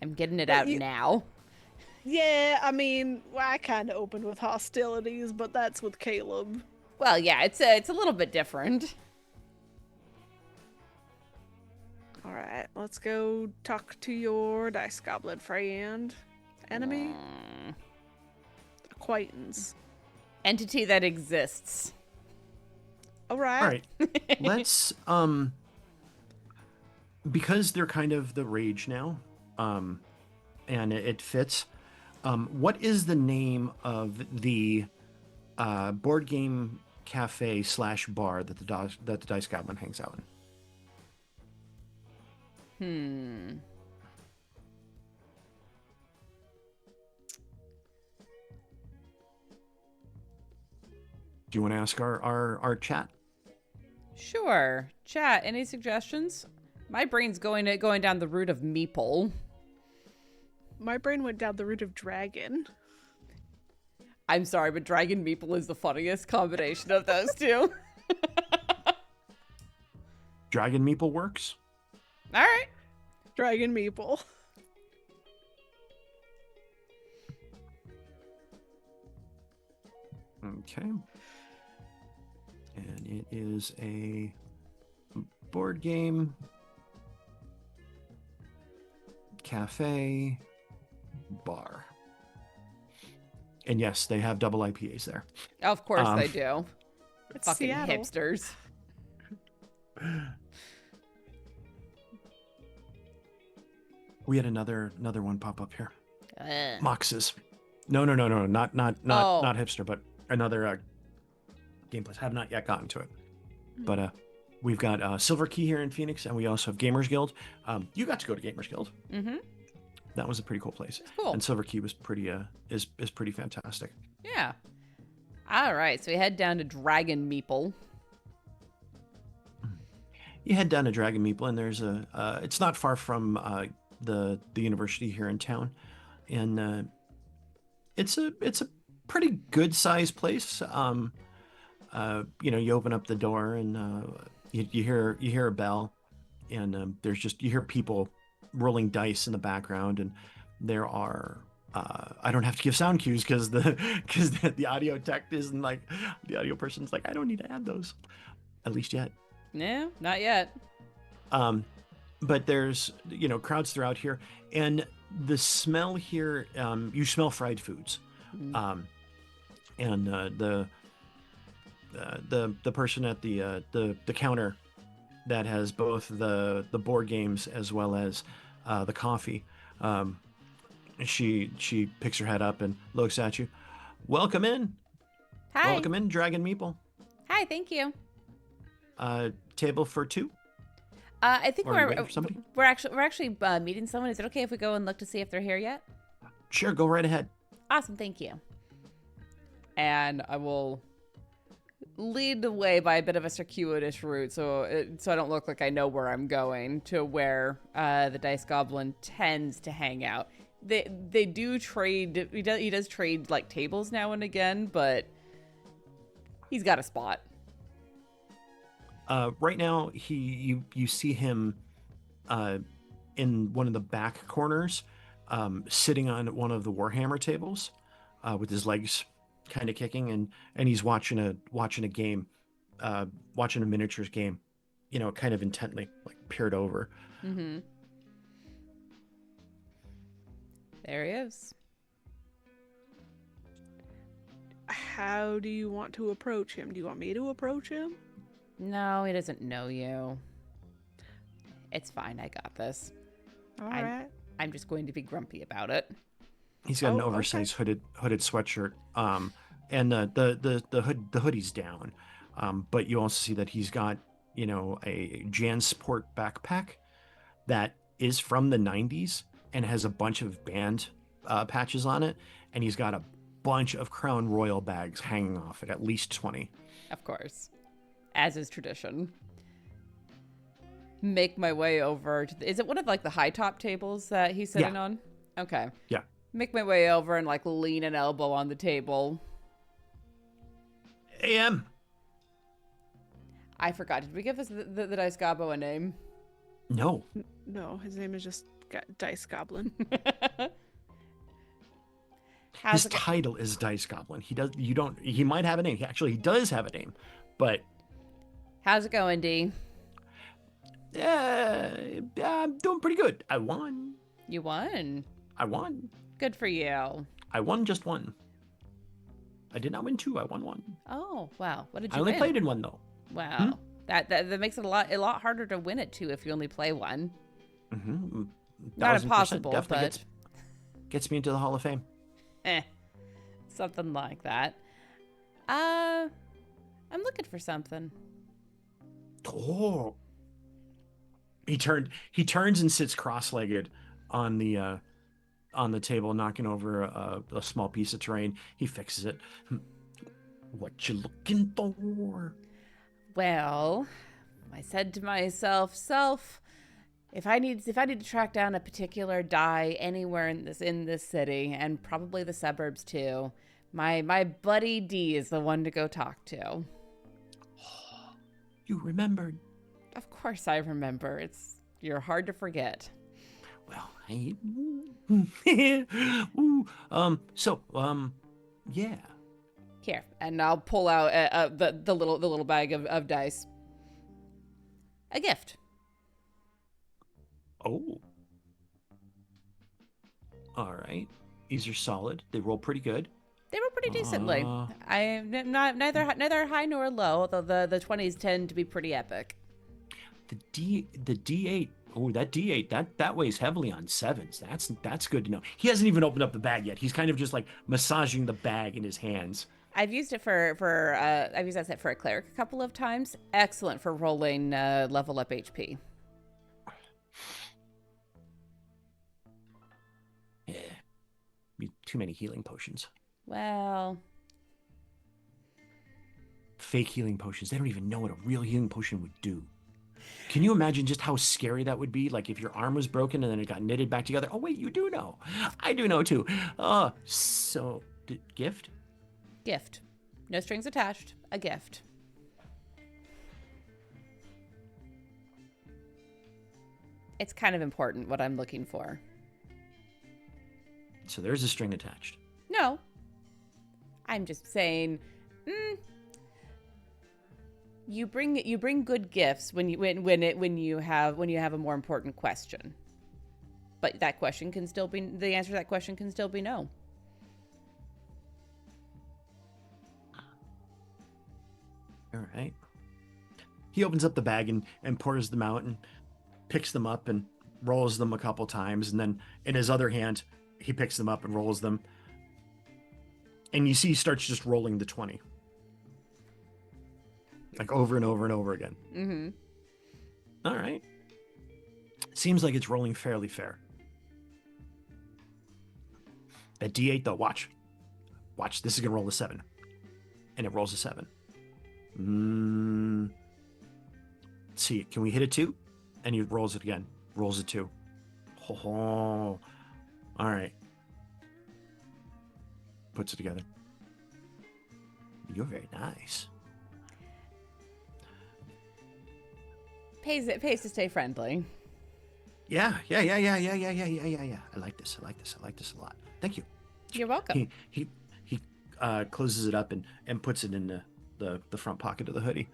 I'm getting it out now. Yeah, I mean, I kind of opened with hostilities, but that's with Caleb. Well, yeah, it's a little bit different. All right, let's go talk to your dice goblin friend. Enemy? Acquaintance. Entity that exists. All right. All right. Let's because they're kind of the rage now, and it fits. What is the name of the board game cafe / bar that the Dice Goblin hangs out in? Do you want to ask our chat? Sure. Chat, any suggestions? My brain's going down the route of meeple. My brain went down the route of dragon. I'm sorry, but dragon meeple is the funniest combination of those two. Dragon Meeple works. All right. Dragon meeple. Okay. And it is a board game cafe bar. And yes, they have double IPAs there. Of course they do. It's Fucking Seattle. hipsters. We had another one pop up here. Ugh. Moxes. No, not hipster, but another game place. Have not yet gotten to it, but we've got Silver Key here in Phoenix, and we also have Gamers Guild. You got to go to Gamers Guild. Mm-hmm. That was a pretty cool place. Cool. And Silver Key was pretty is pretty fantastic. Yeah. All right, so we head down to Dragon Meeple. You head down to Dragon Meeple, and there's it's not far from the university here in town, and it's a pretty good sized place. You open up the door, and you hear a bell, and there's just you hear people rolling dice in the background, and there are I don't have to give sound cues because the audio tech isn't like the audio person's like I don't need to add those, at least yet. No, not yet. But there's crowds throughout here, and the smell here, you smell fried foods. And the person at the counter that has both the board games as well as the coffee, she picks her head up and looks at you. Welcome in. Hi. Welcome in, Dragon Meeple. Hi, thank you. Table for two. I think Or are you waiting for somebody? we're actually meeting someone. Is it okay if we go and look to see if they're here yet? Sure, go right ahead. Awesome, thank you. And I will lead the way by a bit of a circuitous route, so I don't look like I know where I'm going, to where the Dice Goblin tends to hang out. They do trade. He does trade like tables now and again, but he's got a spot. Right now, you see him in one of the back corners, sitting on one of the Warhammer tables, with his legs kind of kicking, and he's watching a game, watching a miniatures game, kind of intently, like peered over. Mm-hmm. There he is. How do you want to approach him? Do you want me to approach him? No, he doesn't know you. It's fine. I got this. All right. I'm just going to be grumpy about it. He's got an Oh, oversized hooded sweatshirt, and the hoodie's down, but you also see that he's got a JanSport backpack that is from the 90s and has a bunch of band patches on it, and he's got a bunch of Crown Royal bags hanging off it, at least 20. Of course. As is tradition. Make my way over to is it one of like the high top tables that he's sitting on? Okay. Yeah. Make my way over and like lean an elbow on the table. AM. I forgot. Did we give the Dice Gobbo a name? No. No, his name is just Dice Goblin. How's His it go? title is Dice Goblin. He does. You don't. He might have a name. He does have a name, but How's it going, D? I'm doing pretty good. I won. You won. I won. Good for you. I won just one. I did not win two. I won one. Oh, wow. What did I you only win? played in one though. Wow. That makes it a lot harder to win it too if you only play one. Mm-hmm. Not 1000% impossible, definitely but gets me into the Hall of Fame. something like that. I'm looking for something. Oh. He turns and sits cross-legged on the table, knocking over a small piece of terrain. He fixes it. What you looking for? Well, I said to myself, if I need to track down a particular die anywhere in this city and probably the suburbs too, my buddy D is the one to go talk to. You remembered. Of course I remember. You're hard to forget. Well, yeah. Here, and I'll pull out the little bag of dice. A gift. Oh. All right. These are solid. They roll pretty good. They were pretty decently. I'm neither high nor low, although the 20s tend to be pretty epic. The D8. Oh, that D8 that weighs heavily on sevens. That's good to know. He hasn't even opened up the bag yet. He's kind of just like massaging the bag in his hands. I've used it I've used that set for a cleric a couple of times. Excellent for rolling level up HP. Yeah. Too many healing potions. Well, Fake healing potions. They don't even know what a real healing potion would do. Can you imagine just how scary that would be? Like if your arm was broken and then it got knitted back together. Oh, wait, you do know. I do know too. Gift? gift. No strings attached. A gift. It's kind of important what I'm looking for. So there's a string attached. No. I'm just saying, you bring good gifts when you have a more important question. But that question can still be the answer to that question can still be no. All right. He opens up the bag and pours them out and picks them up and rolls them a couple times. And then in his other hand, he picks them up and rolls them. And you see he starts just rolling the 20. Like over and over and over again. Mm-hmm. All right. Seems like it's rolling fairly fair. That D8 though, watch. Watch, this is going to roll a 7. And it rolls a 7. Let's see, can we hit a 2? And he rolls it again. Rolls a 2. Oh, all right. Puts it together. You're very nice. Pays to stay friendly. Yeah. I like this a lot. Thank you. You're welcome. He closes it up and puts it in the front pocket of the hoodie.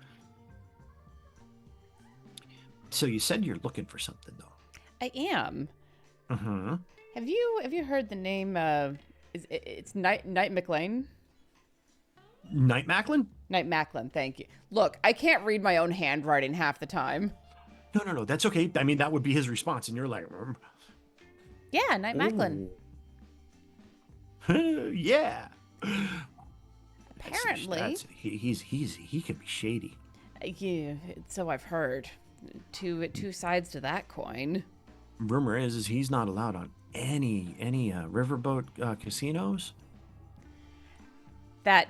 So you said you're looking for something though. I am. Mm-hmm. Have you heard the name it's Knight McLean? Knight Macklin? Knight Macklin, thank you. Look, I can't read my own handwriting half the time. No, that's okay. I mean, that would be his response, and you're like, Yeah, Knight Macklin. yeah. Apparently, he can be shady. Yeah, so I've heard. Two sides to that coin. Rumor is he's not allowed on any riverboat casinos. That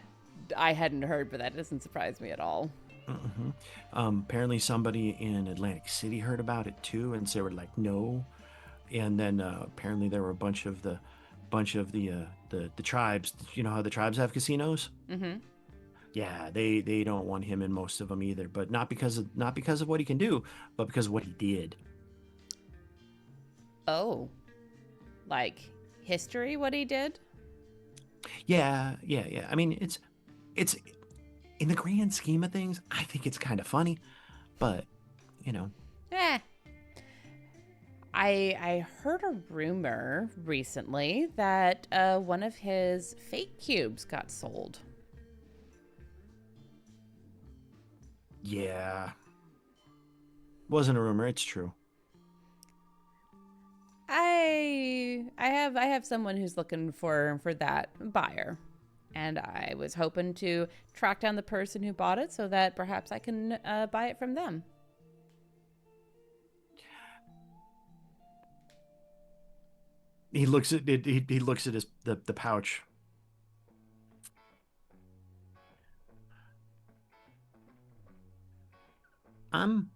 I hadn't heard, but that doesn't surprise me at all. Mm-hmm. Apparently somebody in Atlantic City heard about it too, and so they were like, no. And then apparently there were a bunch of the tribes. You know how the tribes have casinos? Mm-hmm. Yeah, they don't want him in most of them either, but not because of what he can do, but because of what he did. Oh, like history? What he did? Yeah, yeah, yeah. I mean, it's in the grand scheme of things, I think it's kind of funny, but you know, Eh. I heard a rumor recently that one of his fake cubes got sold. yeah, wasn't a rumor. It's true. I have someone who's looking for that buyer, and I was hoping to track down the person who bought it so that perhaps I can buy it from them. He looks at it. He looks at his the pouch. I'm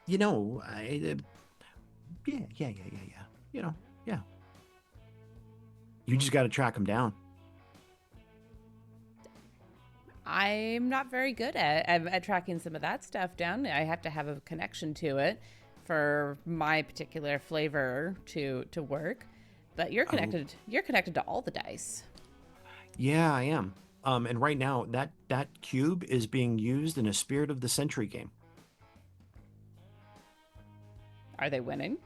I yeah, yeah, yeah, yeah, yeah. Yeah. You just got to track him down. I'm not very good at tracking some of that stuff down. I have to have a connection to it for my particular flavor to work. But you're Oh, connected. You're connected to all the dice. yeah, I am. And right now that cube is being used in a Spirit of the Century game. Are they winning?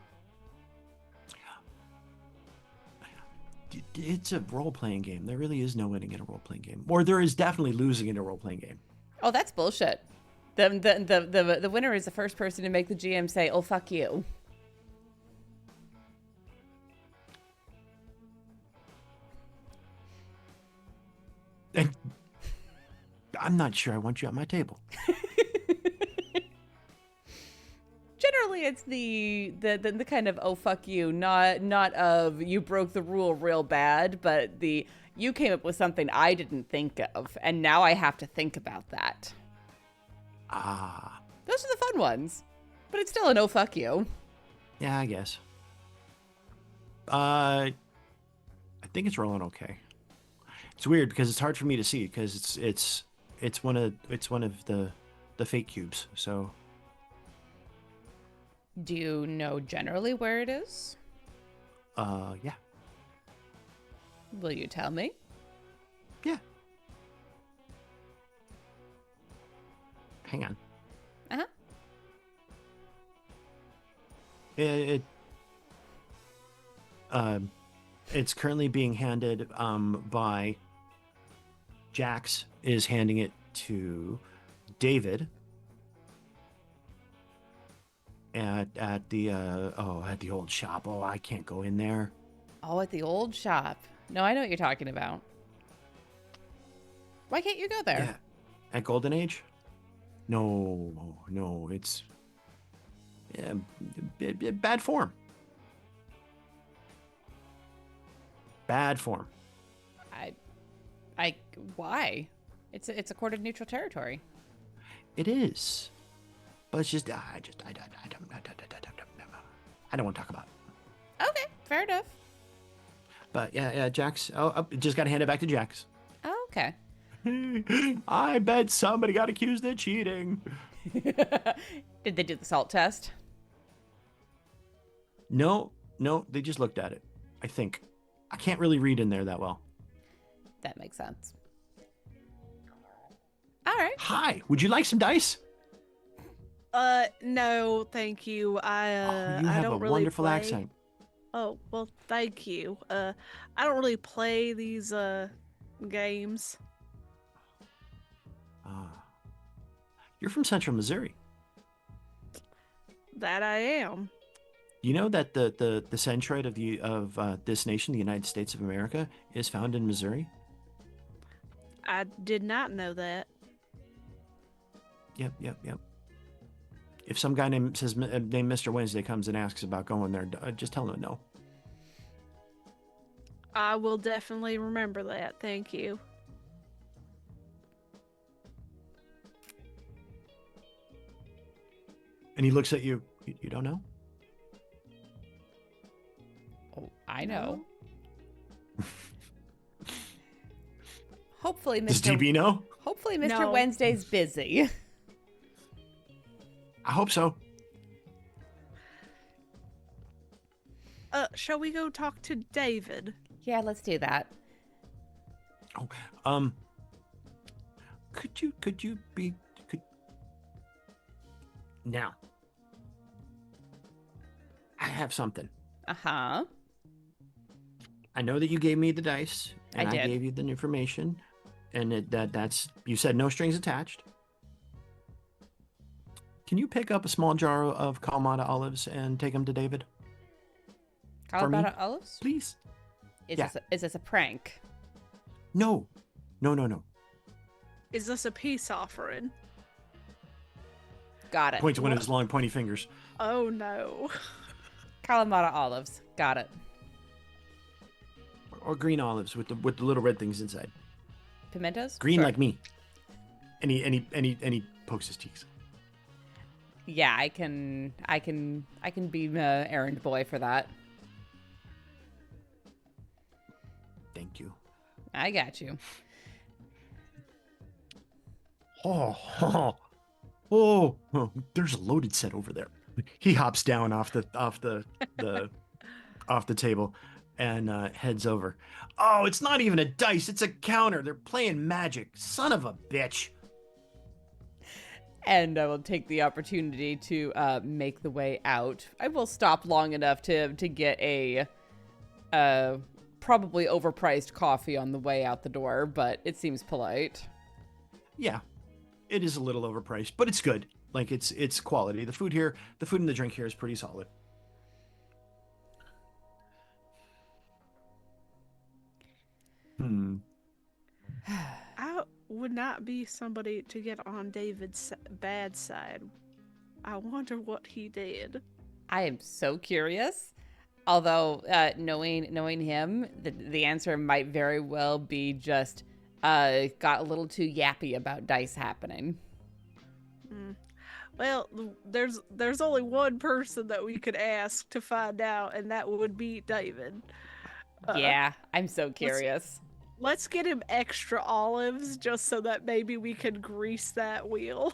It's a role-playing game. There really is no winning in a role-playing game, or there is definitely losing in a role-playing game. Oh, that's bullshit. The winner is the first person to make the GM say, "Oh, fuck you." And I'm not sure I want you at my table. Generally, it's the kind of "oh, fuck you," not of you broke the rule real bad, but the you came up with something I didn't think of, and now I have to think about that. Ah, Those are the fun ones, but it's still an "oh, fuck you." yeah, I guess. I think it's rolling okay. It's weird because it's hard for me to see because it's one of the fake cubes. So Do you know generally where it is? yeah, Will you tell me? yeah. Hang on. Uh-huh. It it's currently being handed by Jax is handing it to David at the at the old shop. Oh, I can't go in there. Oh, at the old shop. No, I know what you're talking about. Why can't you go there? Yeah, at Golden Age. No, it's yeah, bad form. Bad form. I, why? It's a court of neutral territory. It is, but it's just I don't want to talk about it. Okay, fair enough. But yeah, Jax. Just got to hand it back to Jax. Oh, okay. I bet somebody got accused of cheating. Did they do the salt test? No, they just looked at it. I think. I can't really read in there that well. That makes sense. All right. Hi, would you like some dice? No, thank you. You I have don't a really wonderful play. accent. Oh, well, thank you. I don't really play these games. You're from Central Missouri. That I am. You know that the centroid of this nation, the United States of America, is found in Missouri. I did not know that. Yep. If some guy named Mr. Wednesday comes and asks about going there, just tell him no. I will definitely remember that. Thank you. And he looks at you. You don't know? Oh, I know. Hopefully, Does Mr. DB know? Hopefully, Mr. No. Wednesday's busy. I hope so. shall we go talk to David? Yeah, let's do that. Oh, could you be now? I have something. Uh-huh. I know that you gave me the dice, and I I did. gave you the information, and that's you said no strings attached. Can you pick up a small jar of Kalamata olives and take them to David? For me? Colorado olives? Please? Is Yeah. this a prank? No. Is this a peace offering? Got it. Point to one of his long pointy fingers. Oh no. Kalamata olives. Got it. Or green olives with the little red things inside. Pimentos? Green Sure. like me. And he pokes his cheeks. Yeah, I can be errand boy for that. Thank you. I got you. Oh, there's a loaded set over there. He hops down off the off the table and heads over. Oh, it's not even a dice, it's a counter. They're playing magic. Son of a bitch. And I will take the opportunity to make the way out. I will stop long enough to get a probably overpriced coffee on the way out the door, but it seems polite. Yeah. It is a little overpriced, but it's good. Like it's quality. The food and the drink here is pretty solid. I would not be somebody to get on David's bad side. I wonder what he did. I am so curious. Although knowing him, the answer might very well be just got a little too yappy about dice happening. Well, there's only one person that we could ask to find out, and that would be David. Yeah, I'm so curious. Let's get him extra olives just so that maybe we can grease that wheel.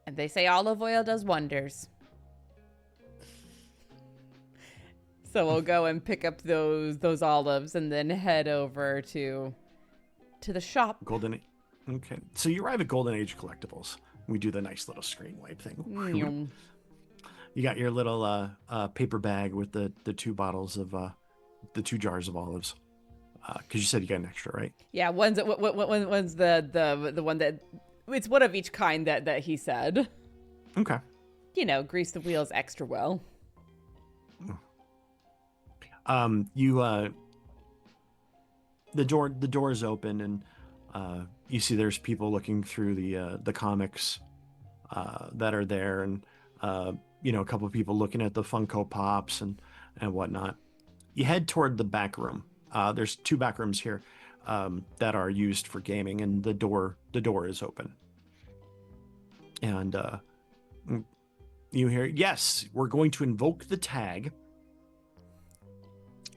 And they say olive oil does wonders. So we'll go and pick up those olives and then head over to the shop. Okay. So you arrive at Golden Age Collectibles. We do the nice little screen wipe thing. You got your little paper bag with the two bottles of the 2 jars of olives. Because you said you got an extra, right? Yeah, one's the one that it's one of each kind that he said. Okay. Grease the wheels extra well. The door is open, and you see there's people looking through the comics that are there, and a couple of people looking at the Funko Pops and whatnot. You head toward the back room. There's 2 back rooms here that are used for gaming, and the door is open. And you hear, yes, we're going to invoke the tag,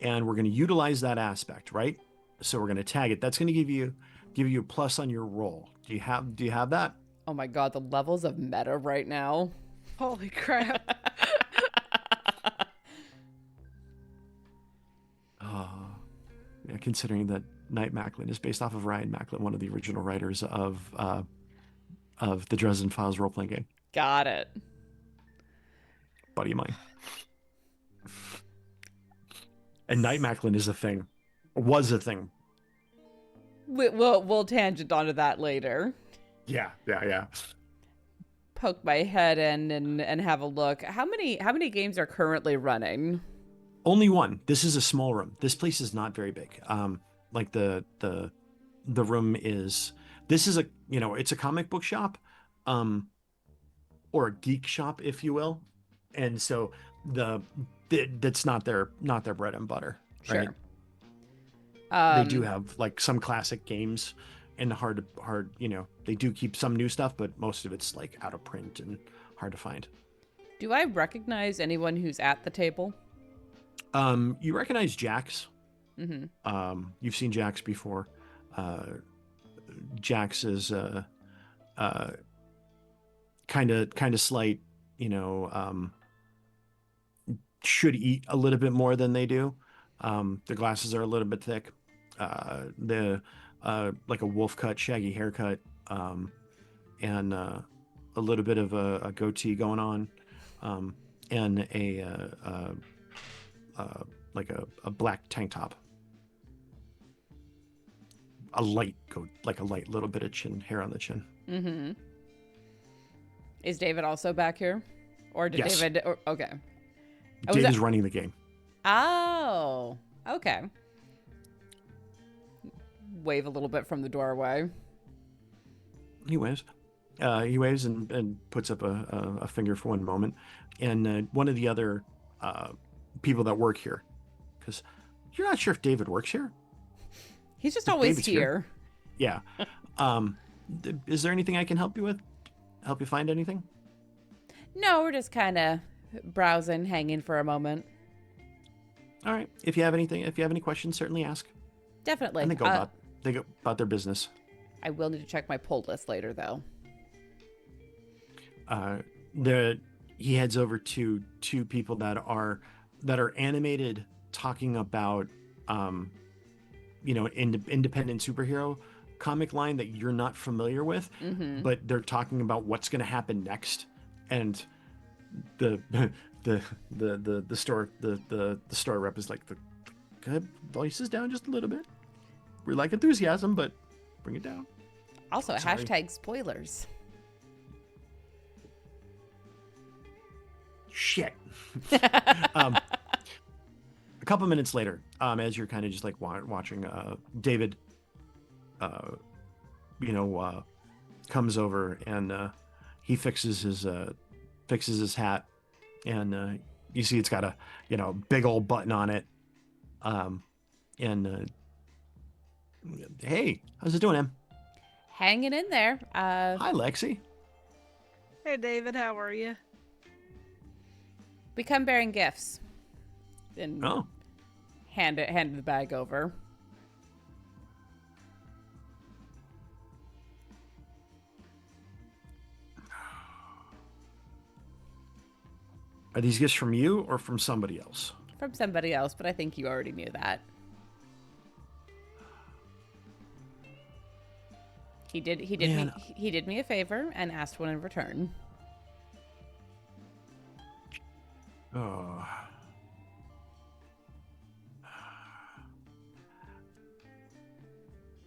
and we're going to utilize that aspect, right? So we're going to tag it. That's going to give you a plus on your roll. Do you have that? Oh my god, the levels of meta right now. Holy crap. Yeah, considering that Knight Macklin is based off of Ryan Macklin, one of the original writers of the Dresden Files role-playing game. Got it. Buddy of mine. And Knight Macklin is a thing. Was a thing. We'll tangent onto that later. Yeah. Poke my head in and have a look. How many games are currently running? Only one. This is a small room. This place is not very big. Like the room is. This is it's a comic book shop, or a geek shop, if you will, and so that's not their bread and butter. Right? Sure. They do have like some classic games, and hard. They do keep some new stuff, but most of it's like out of print and hard to find. Do I recognize anyone who's at the table? You recognize Jax. Mm-hmm. You've seen Jax before. Jax is kind of slight, should eat a little bit more than they do. The glasses are a little bit thick. The like a wolf cut, shaggy haircut, and a little bit of a goatee going on, and like a black tank top. A light coat, like a light little bit of hair on the chin. Mm-hmm. Is David also back here? Or did Yes. David... okay. David's running the game. Oh, okay. Wave a little bit from the doorway. He waves. He waves and puts up a finger for one moment. And one of the other people that work here, because you're not sure if David works here. He's just always David's here. Yeah. Is there anything I can help you with? Help you find anything? No, we're just kind of browsing, hanging for a moment. All right. If you have any questions, certainly ask. Definitely. And they go about their business. I will need to check my pull list later, though. He heads over to two people that are animated, talking about independent superhero comic line that you're not familiar with, but they're talking about what's going to happen next, and the store rep is like, the voice is down just a little bit. We like enthusiasm, but bring it down. Also, Sorry. hashtag spoilers. Shit. A couple minutes later, as you're kind of just like watching, David, comes over and he fixes his hat, and you see it's got a big old button on it, and hey, how's it doing, Em? Hanging in there. Hi, Lexi. Hey, David, how are you? We come bearing gifts. And Oh, hand the bag over. are these gifts from you or from somebody else? From somebody else, but I think you already knew that. He did me a favor and asked one in return. Oh.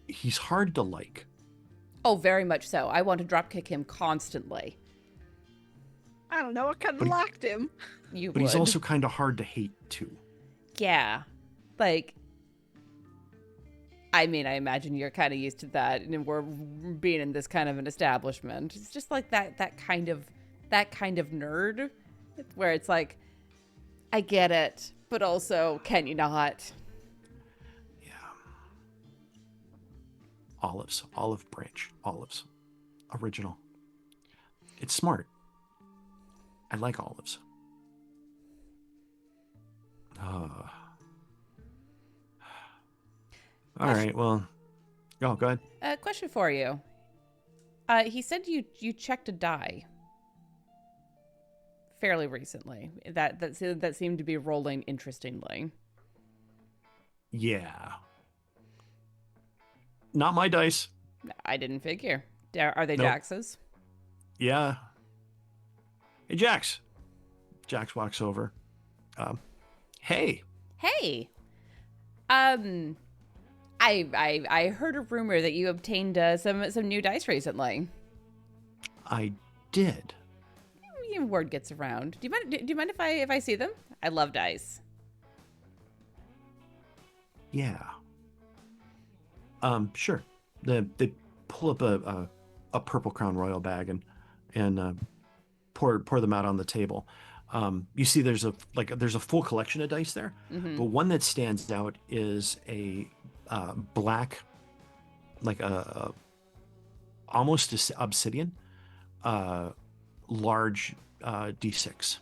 He's hard to like. Oh, very much so. I want to dropkick him constantly. I don't know. I kind of liked him. You But would. he's also kind of hard to hate, too. Yeah. Like, I mean, I imagine you're kind of used to that, and we're being in this kind of an establishment. It's just like that kind of nerd, where it's like, I get it, but also, can you not? Yeah. Olive branch, olives. Original. It's smart. I like olives. All right, well, go ahead. Question for you. He said you checked a die fairly recently. That seemed to be rolling interestingly. Yeah. Not my dice. I didn't figure. Are they Nope. Jax's? Yeah. Hey, Jax. Jax walks over. Hey. Hey. I heard a rumor that you obtained some new dice recently. I did. Word gets around. Do you mind if I see them? I love dice. Yeah. Sure. They pull up a Purple Crown Royal bag and pour them out on the table. You see there's a full collection of dice there, but one that stands out is a black, like a almost obsidian, large D6.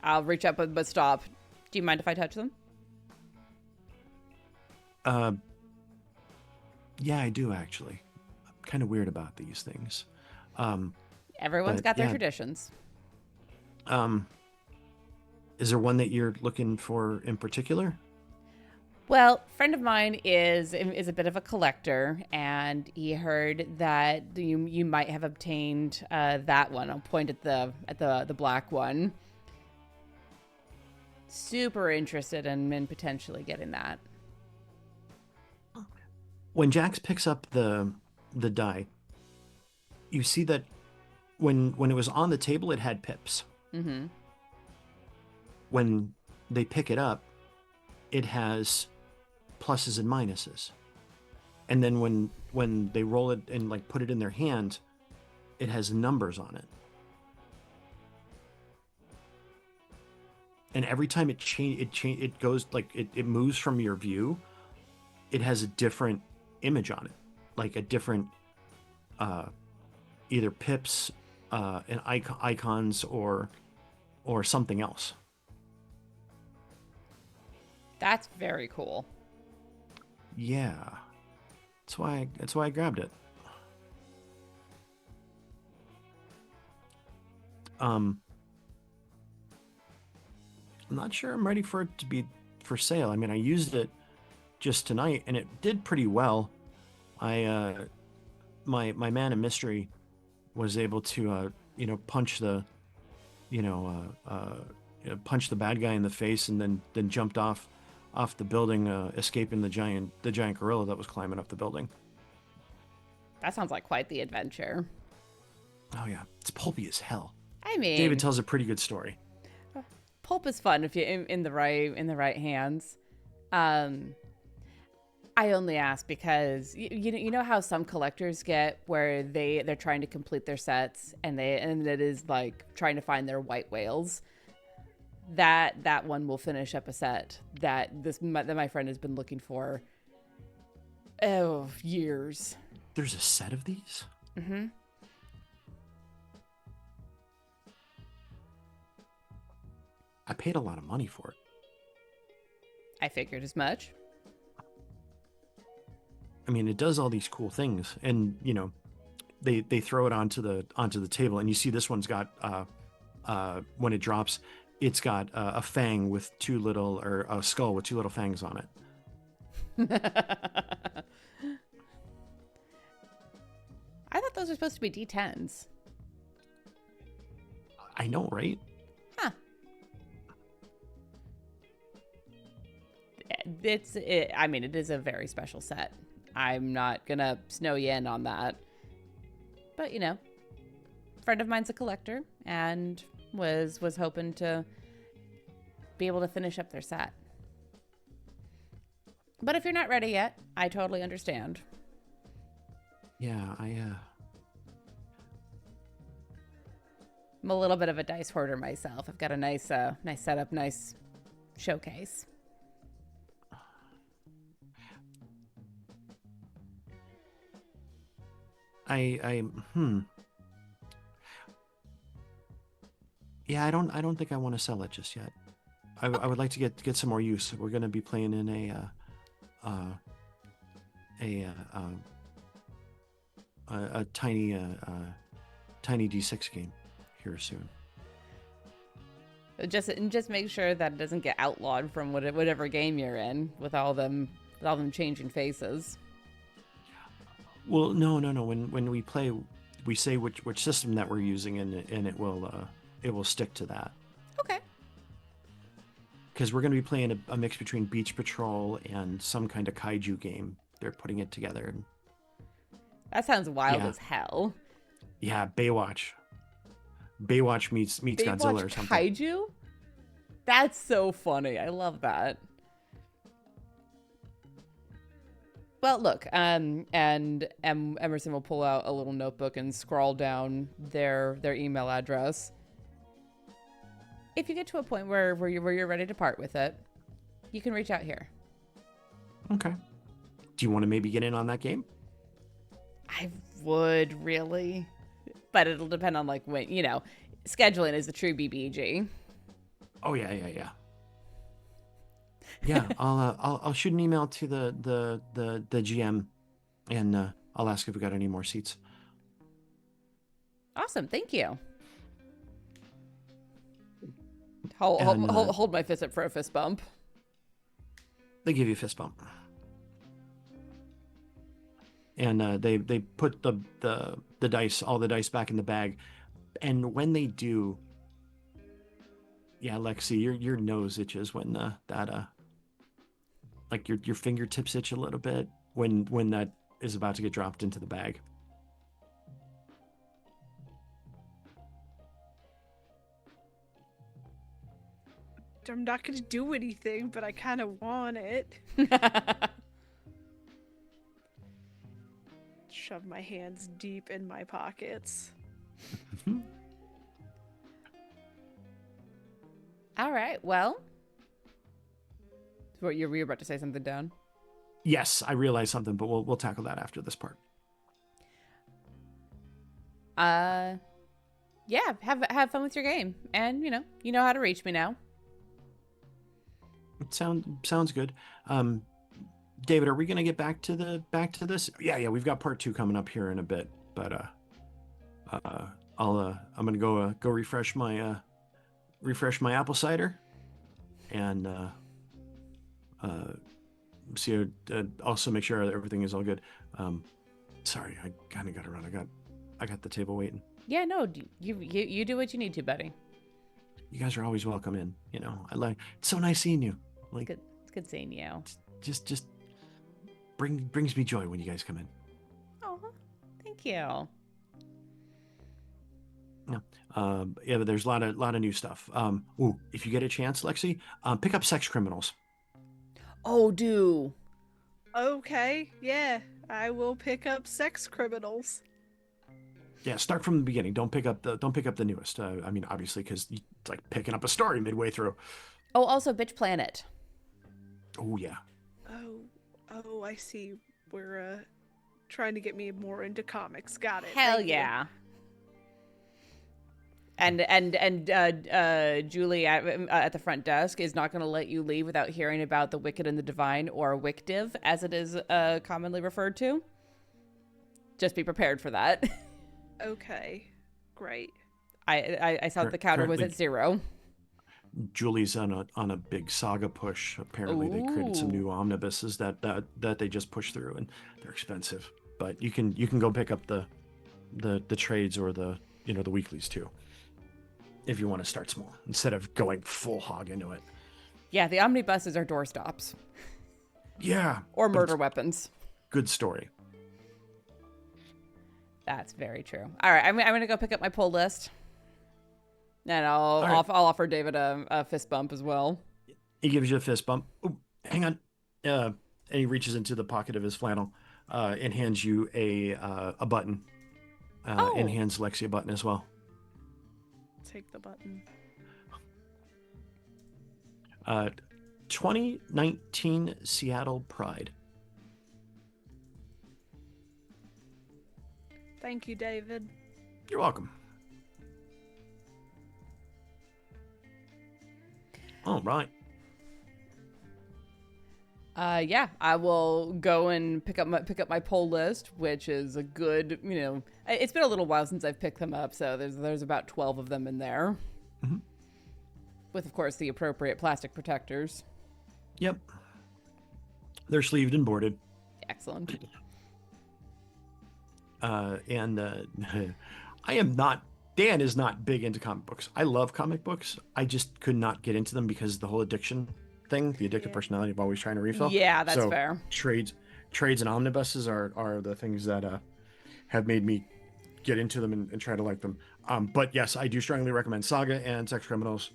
I'll reach up but stop. Do you mind if I touch them? Yeah, I do actually. I'm kind of weird about these things. Everyone's But, got their yeah. traditions. Is there one that you're looking for in particular? Well, a friend of mine is a bit of a collector, and he heard that you might have obtained that one. I'll point at the black one. Super interested in potentially getting that. When Jax picks up the die, you see that when it was on the table, it had pips. Mm-hmm. When they pick it up, it has pluses and minuses. And then when they roll it and like put it in their hand, it has numbers on it. And every time it goes like it moves from your view, it has a different image on it, like a different either pips and icons or something else. That's very cool. Yeah, that's why I grabbed it. I'm not sure I'm ready for it to be for sale. I mean, I used it just tonight and it did pretty well. My man of mystery was able to punch the punch the bad guy in the face and then jumped off the building, escaping the giant gorilla that was climbing up the building. That sounds like quite the adventure. Oh yeah, it's pulpy as hell. I mean, David tells a pretty good story. Pulp is fun if you're in the right hands. I only ask because you know how some collectors get where they're trying to complete their sets and it is like trying to find their white whales. That one will finish up a set that my friend has been looking for years. There's a set of these? Mm-hmm. I paid a lot of money for it. I figured as much. I mean, it does all these cool things, and they throw it onto the table, and you see this one's got when it drops, it's got a fang with or a skull with two little fangs on it. I thought those were supposed to be D10s. I know, right? Huh. I mean, it is a very special set. I'm not gonna snow you in on that. But a friend of mine's a collector and was hoping to be able to finish up their set. But if you're not ready yet, I totally understand. Yeah, I'm a little bit of a dice hoarder myself. I've got a nice setup, nice showcase. Yeah, I don't think I want to sell it just yet. I would like to get some more use. We're going to be playing in a tiny D6 game here soon. Just make sure that it doesn't get outlawed from whatever game you're in with all them changing faces. Well, no. When we play, we say which system that we're using, and it will stick to that. Okay. Because we're going to be playing a mix between Beach Patrol and some kind of kaiju game. They're putting it together. That sounds wild as hell. Yeah, Baywatch. Baywatch meets Godzilla or something. Kaiju? That's so funny. I love that. Well, look, and Emerson will pull out a little notebook and scrawl down their email address. If you get to a point where you're ready to part with it, you can reach out here. Okay. Do you want to maybe get in on that game? I would really, but it'll depend on like when scheduling is the true BBG. Oh yeah. Yeah, I'll shoot an email to the GM, and I'll ask if we got any more seats. Awesome, thank you. Hold my fist up for a fist bump. They give you a fist bump. And they put the dice, all the dice back in the bag. And when they do, yeah, Lexi, your nose itches when like your fingertips itch a little bit when that is about to get dropped into the bag. I'm not going to do anything, but I kind of want it. Shove my hands deep in my pockets. All right. Well, were you about to say something, Down? Yes, I realized something, but we'll tackle that after this part. Yeah. Have fun with your game, and you know how to reach me now. It sounds good. David, are we gonna get back to this? Yeah, we've got part 2 coming up here in a bit, but I'm gonna go refresh my apple cider, and see also make sure that everything is all good. Sorry, I kind of got to run. I got the table waiting. Yeah, no, you do what you need to, buddy. You guys are always welcome in. It's so nice seeing you. Like, it's good seeing you. Just brings me joy when you guys come in. Oh, thank you. No, yeah, but there's a lot of new stuff. If you get a chance, Lexi, pick up Sex Criminals. Oh, do. Okay, yeah, I will pick up Sex Criminals. Yeah, start from the beginning. Don't pick up the newest. I mean, obviously, because it's like picking up a story midway through. Oh, also Bitch Planet. Oh yeah. Oh, I see. We're trying to get me more into comics. Got it. Hell Thank yeah. You. And Julie at the front desk is not going to let you leave without hearing about the Wicked and the Divine, or Wickdiv, as it is commonly referred to. Just be prepared for that. Okay, great. I saw that the counter was at 0. Julie's on a big saga push. Apparently, they created some new omnibuses that they just pushed through, and they're expensive. But you can go pick up the trades or the weeklies too, if you want to start small instead of going full hog into it. Yeah, the omnibuses are doorstops. Yeah. Or murder weapons. Good story. That's very true. All right, I'm gonna go pick up my pull list, and I'll offer David a fist bump as well. He gives you a fist bump. Ooh, hang on. And he reaches into the pocket of his flannel and hands you a button. And hands Lexi a button as well. Take the button. 2019 Seattle Pride. Thank you, David. You're welcome. All right. Yeah, I will go and pick up my poll list, which is a good, it's been a little while since I've picked them up, so there's about 12 of them in there. Mm-hmm. With, of course, the appropriate plastic protectors. Yep. They're sleeved and boarded. Excellent. Dan is not big into comic books. I love comic books. I just could not get into them because of the whole addiction thing, the addictive personality of always trying to refill. Yeah, that's fair. Trades and omnibuses are the things that have made me get into them and try to like them. But yes, I do strongly recommend Saga and Sex Criminals.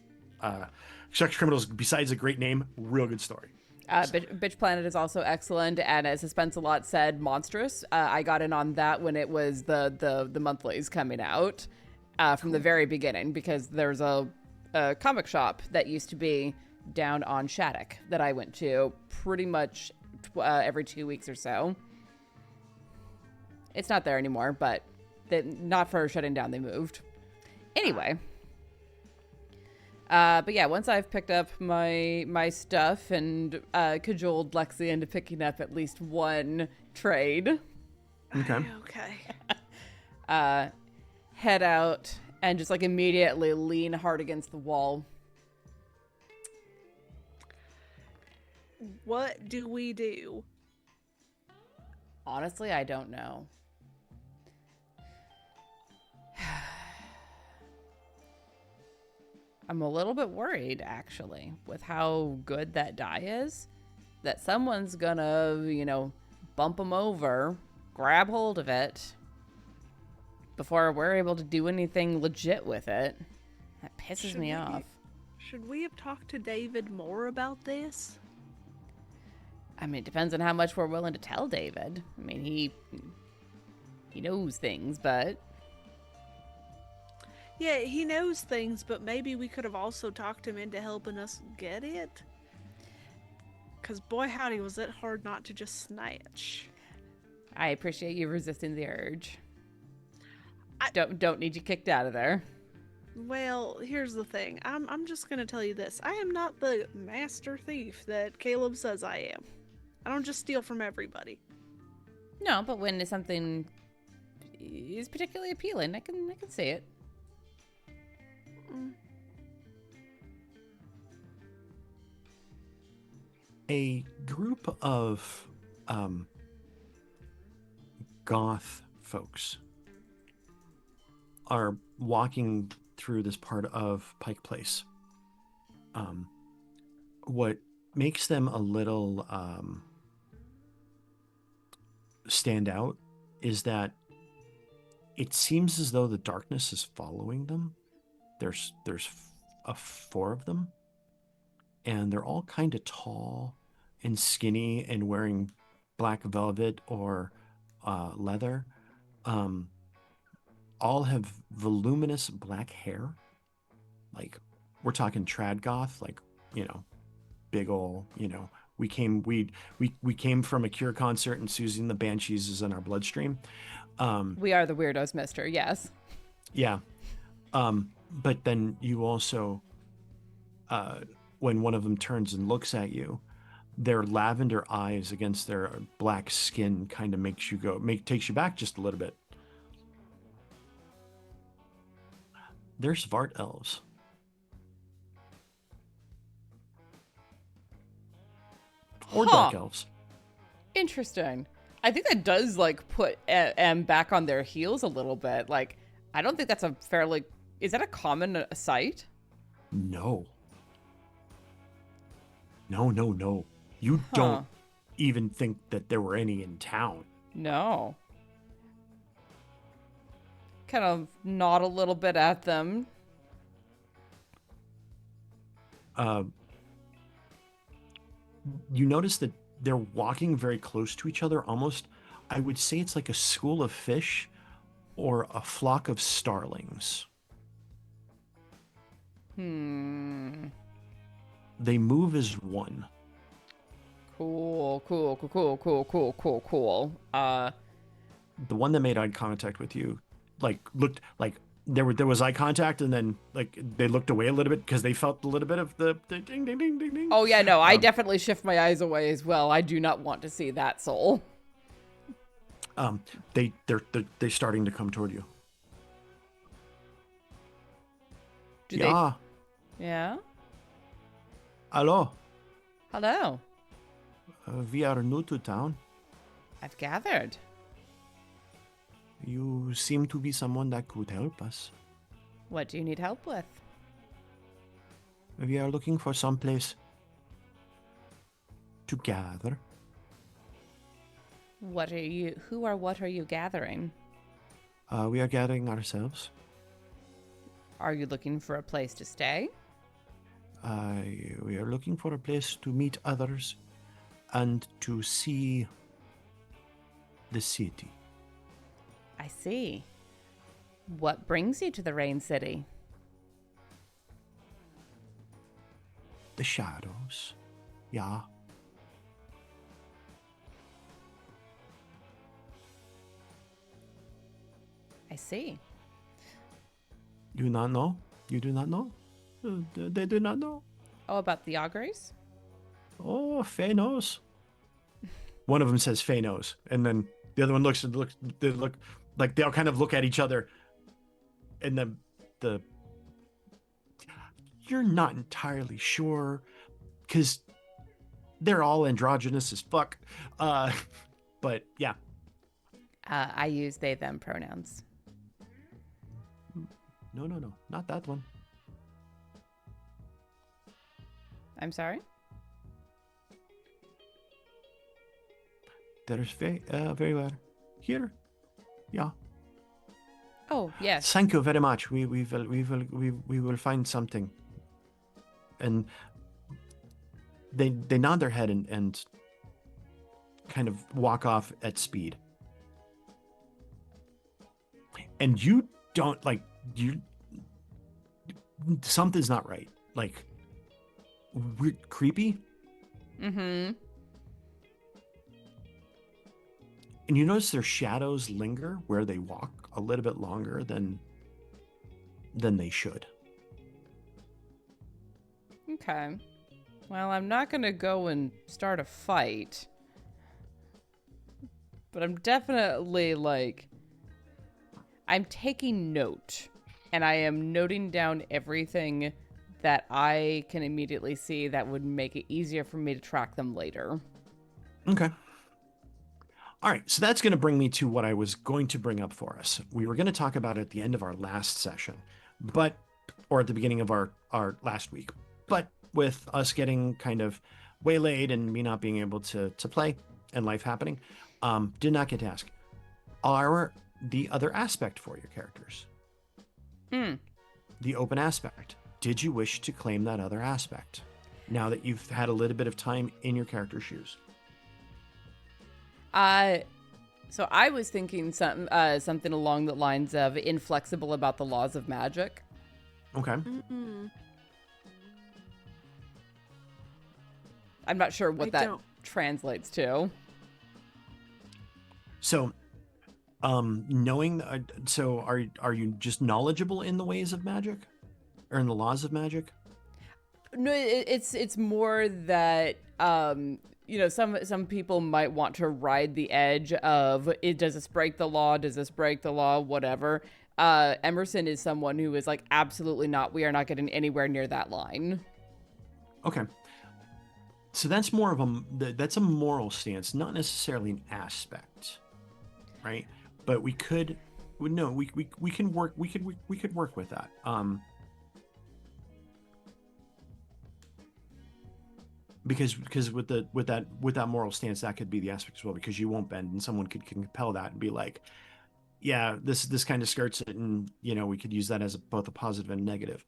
Sex Criminals, besides a great name, real good story. Bitch Planet is also excellent, and as Suspense-A-Lot said, monstrous. I got in on that when it was the monthlies coming out from the very beginning, because there's a comic shop that used to be down on Shattuck that I went to pretty much every 2 weeks or so. It's not there anymore, but not for shutting down, they moved. Anyway. But yeah, once I've picked up my stuff and cajoled Lexi into picking up at least one trade. Okay. Head out and just like immediately lean hard against the wall What do we do? Honestly, I don't know. I'm a little bit worried, actually, with how good that die is, that someone's gonna, bump them over, grab hold of it, before we're able to do anything legit with it. That pisses me off. Should we have talked to David more about this? I mean, it depends on how much we're willing to tell David. I mean, he knows things, but... Yeah, he knows things, but maybe we could have also talked him into helping us get it. Because boy howdy, was it hard not to just snatch. I appreciate you resisting the urge. Don't need you kicked out of there. Well, here's the thing. I'm just gonna tell you this. I am not the master thief that Caleb says I am. I don't just steal from everybody. No, but when something is particularly appealing, I can see it. A group of goth folks are walking through this part of Pike Place. What makes them a little stand out is that it seems as though the darkness is following them. There's four of them, and they're all kind of tall and skinny and wearing black velvet or leather. All have voluminous black hair. Like, we're talking trad goth, like, big ol', we came from a Cure concert, and Susie and the Banshees is in our bloodstream. We are the weirdos, mister. Yes. Yeah. But then you also, when one of them turns and looks at you, their lavender eyes against their black skin kind of takes you back just a little bit. They're Svart elves. Or dark elves. Interesting. I think that does put M back on their heels a little bit. I don't think that's is that a common sight? No. No. You don't even think that there were any in town. No. Kind of nod a little bit at them. You notice that they're walking very close to each other. Almost, I would say it's like a school of fish or a flock of starlings. They move as one. Cool. The one that made eye contact with you, looked like there was eye contact, and then they looked away a little bit because they felt a little bit of the ding ding ding ding ding. Oh yeah, no, I definitely shift my eyes away as well. I do not want to see that soul. They're starting to come toward you. Yeah. Hello. We are new to town. I've gathered. You seem to be someone that could help us. What do you need help with? We are looking for some place to gather. What are you gathering? We are gathering ourselves. Are you looking for a place to stay? We are looking for a place to meet others and to see the city. I see. What brings you to the Rain City? The shadows. Yeah. I see. You not know? You do not know? They do not know. Oh, about the Auguries? Oh, Faye knows. One of them says Faye knows, and then the other one looks. They look like they all kind of look at each other, and then you're not entirely sure, because they're all androgynous as fuck. But yeah. I use they them pronouns. No, not that one. I'm sorry? There's very well. Here. Yeah. Oh, yes. Thank you very much. We will find something. And they nod their head and kind of walk off at speed. And you don't like something's not right. Like weird, creepy. Mm-hmm. And you notice their shadows linger where they walk a little bit longer than they should. Okay. Well, I'm not going to go and start a fight. But I'm definitely, like... I'm taking note. And I am noting down everything that I can immediately see that would make it easier for me to track them later. Okay. All right, so that's going to bring me to what I was going to bring up for us. We were going to talk about it at the end of our last session, or at the beginning of our last week. But with us getting kind of waylaid and me not being able to play and life happening, did not get to ask. Are the other aspect for your characters? The open aspect. Did you wish to claim that other aspect now that you've had a little bit of time in your character's shoes? So I was thinking something along the lines of inflexible about the laws of magic. Okay. Mm-mm. I'm not sure what that translates to. So, knowing, so are you just knowledgeable in the ways of magic, or in the laws of magic? No, it's more that you know, some people might want to ride the edge of does this break the law? Does this break the law? Whatever. Emerson is someone who is like, absolutely not. We are not getting anywhere near that line. Okay. So that's more of that's a moral stance, not necessarily an aspect, right? But we could work with that. Because with that moral stance, that could be the aspect as well, because you won't bend, and someone could compel that and be like, yeah, this kind of skirts it, and you know, we could use that as both a positive and negative.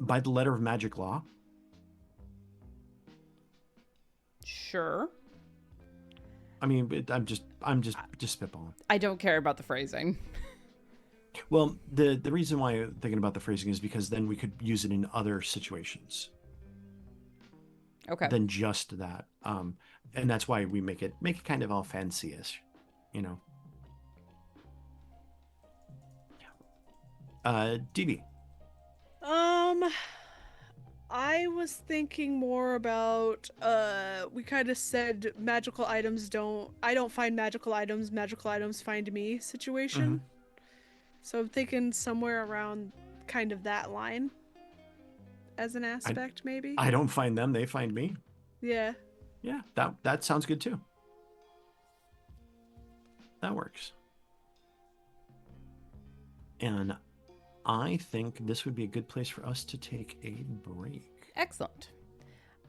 By the letter of magic law. Sure. I mean, I'm just spitballing. I don't care about the phrasing. Well, the reason why I'm thinking about the phrasing is because then we could use it in other situations. Okay. Than just that. And that's why we make it kind of all fancy-ish, you know. DB. I was thinking more about, we kind of said magical items I don't find magical items find me situation. Mm-hmm. So I'm thinking somewhere around kind of that line as an aspect, maybe. I don't find them, they find me. Yeah. Yeah, that sounds good too. That works. And I think this would be a good place for us to take a break. Excellent.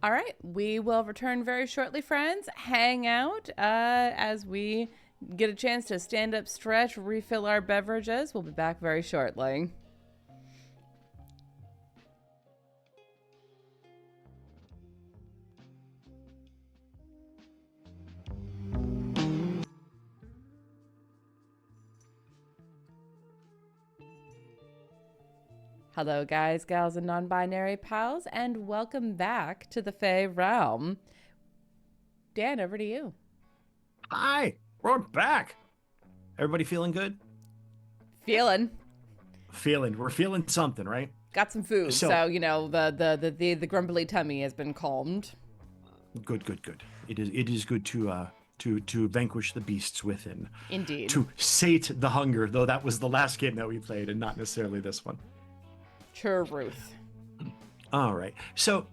All right, we will return very shortly, friends. Hang out as we get a chance to stand up, stretch, refill our beverages. We'll be back very shortly. Hello, guys, gals, and non-binary pals, and welcome back to the Fae Realm. Dan, over to you. Hi, we're back. Everybody feeling good? We're feeling something, right? Got some food, so you know the grumbly tummy has been calmed. Good. It is good to vanquish the beasts within. Indeed. To sate the hunger, though that was the last game that we played, and not necessarily this one. Truth. All right. So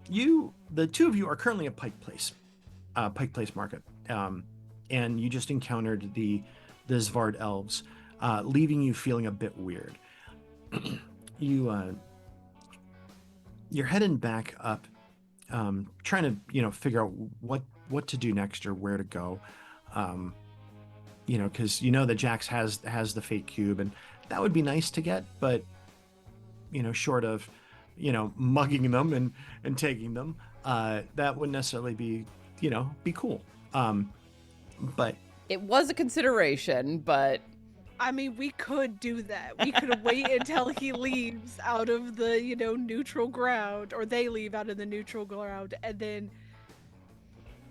the two of you are currently at Pike Place Market, and you just encountered the Zvard elves, leaving you feeling a bit weird. You're heading back up, trying to figure out what to do next or where to go. Um, because that Jax has the fake cube, and that would be nice to get, but short of mugging them and taking them, that wouldn't necessarily be cool. But It was a consideration, but I mean, we could do that. We could wait until he leaves out of the, neutral ground, or they leave out of the neutral ground, and then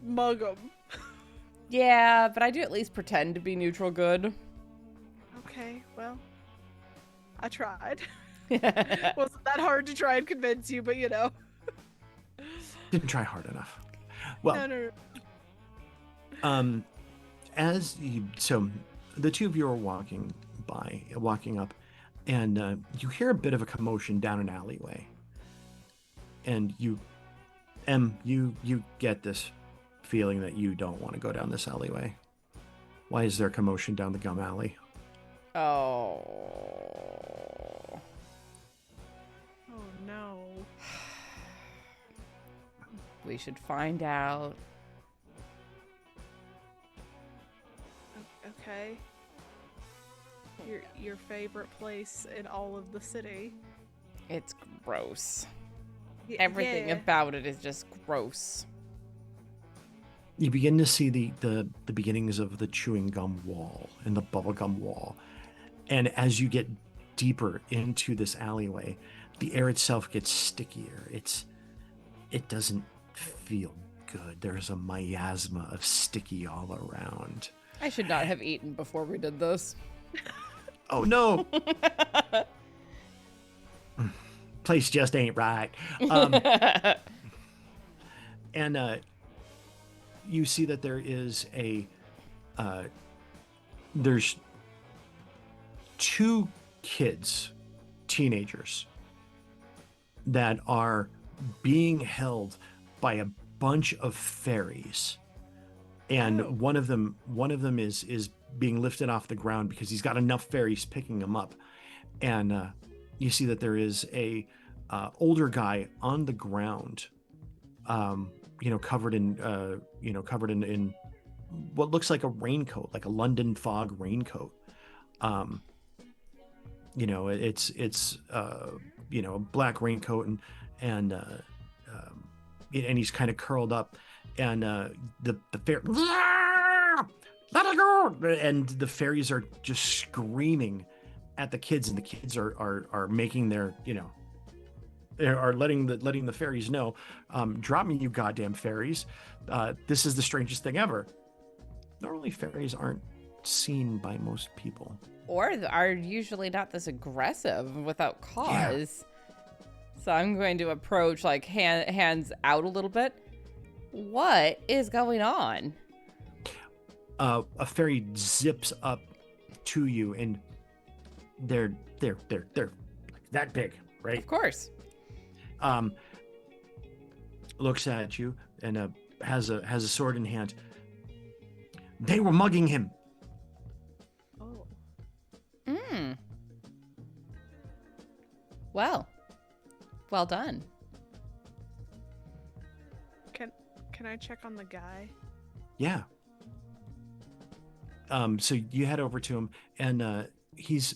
mug them. yeah, but I do at least pretend to be neutral good. Okay, well, I tried. Wasn't that hard to try and convince you, but didn't try hard enough. Well, no. so the two of you are walking up, and you hear a bit of a commotion down an alleyway, and you get this feeling that you don't want to go down this alleyway. Why is there commotion down the gum alley? Oh. Oh no. We should find out. Okay. Your favorite place in all of the city. It's gross. Everything Everything about it is just gross. You begin to see the beginnings of the chewing gum wall and the bubble gum wall. And as you get deeper into this alleyway, the air itself gets stickier. It doesn't feel good. There's a miasma of sticky all around. I should not have eaten before we did this. Oh no! Place just ain't right. And you see that there is there's two kids, teenagers, that are being held by a bunch of fairies, and one of them is being lifted off the ground because he's got enough fairies picking him up, and you see that there is a older guy on the ground, covered in what looks like a raincoat, like a London fog raincoat. It's a black raincoat, and he's kind of curled up, and the fair, let it go, and the fairies are just screaming at the kids, and the kids are making their are letting the fairies know, drop me, you goddamn fairies. This is the strangest thing ever. Normally fairies aren't seen by most people, Or are usually not this aggressive without cause. Yeah. So I'm going to approach, like, hands out a little bit. What is going on? A fairy zips up to you, and they're that big, right? Of course. Looks at you and has a sword in hand. They were mugging him. Oh. Well done. Can I check on the guy? Yeah. So you head over to him, and he's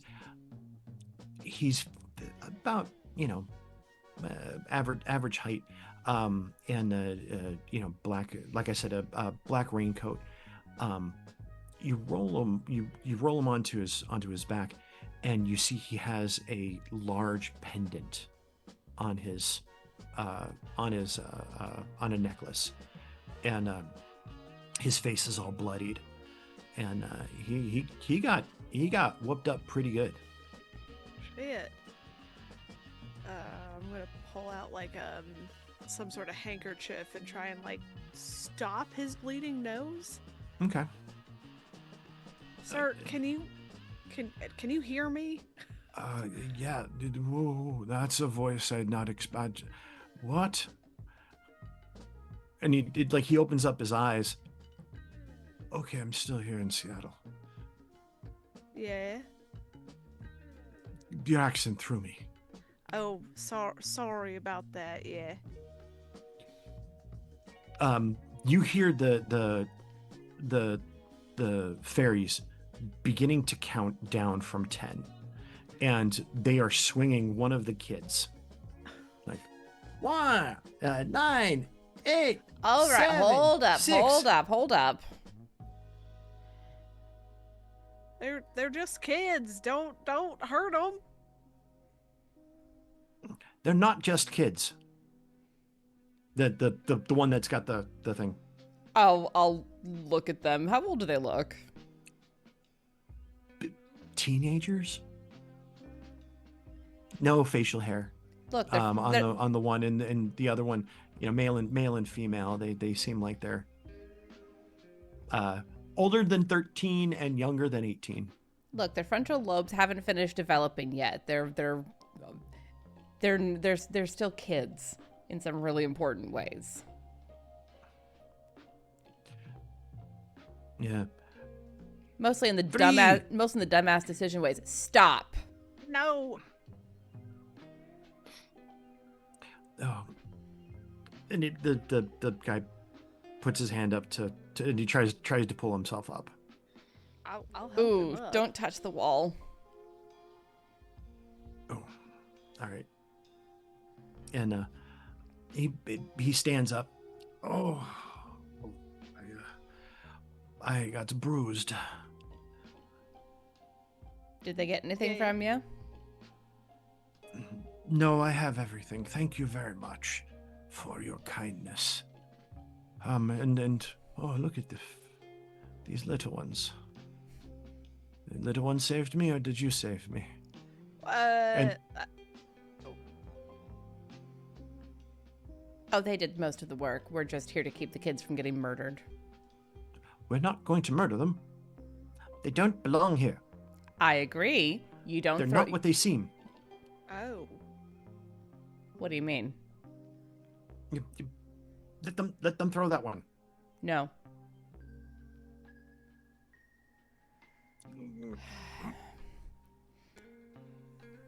about average height, and black, like I said, a black raincoat. You roll him onto his back, and you see he has a large pendant on a necklace, and his face is all bloodied, and he got whooped up pretty good. Shit. I'm gonna pull out like some sort of handkerchief and try and like stop his bleeding nose. Okay. Sir, can you hear me? Yeah. Whoa, that's a voice I'd not expect. What? And he opens up his eyes. Okay, I'm still here in Seattle. Yeah. The accent threw me. Oh, sorry about that. Yeah. You hear the fairies beginning to count down from 10, and they are swinging one of the kids. Like 1, 9, 8. All right, 7, hold up, 6. hold up. They're just kids. Don't hurt them. They're not just kids. The one that's got the thing. I'll look at them. How old do they look? Teenagers? No facial hair. Look, On the one and the other one, male and female. They seem like they're older than 13 and younger than 18. Look, their frontal lobes haven't finished developing yet. They're still kids in some really important ways. Yeah. Mostly in the 3. dumbass decision ways. Stop. No. Oh. And the guy puts his hand up to and he tries to pull himself up. I'll help Ooh, him up. don't touch the wall. Oh. All right. And he stands up. Oh. I got bruised. Did they get anything Yeah. from you? No, I have everything. Thank you very much for your kindness. And oh, look at these little ones. The little one saved me, or did you save me? Oh, they did most of the work. We're just here to keep the kids from getting murdered. We're not going to murder them. They don't belong here. I agree. You don't. They're not what they seem. Oh. What do you mean? You let them throw that one. No.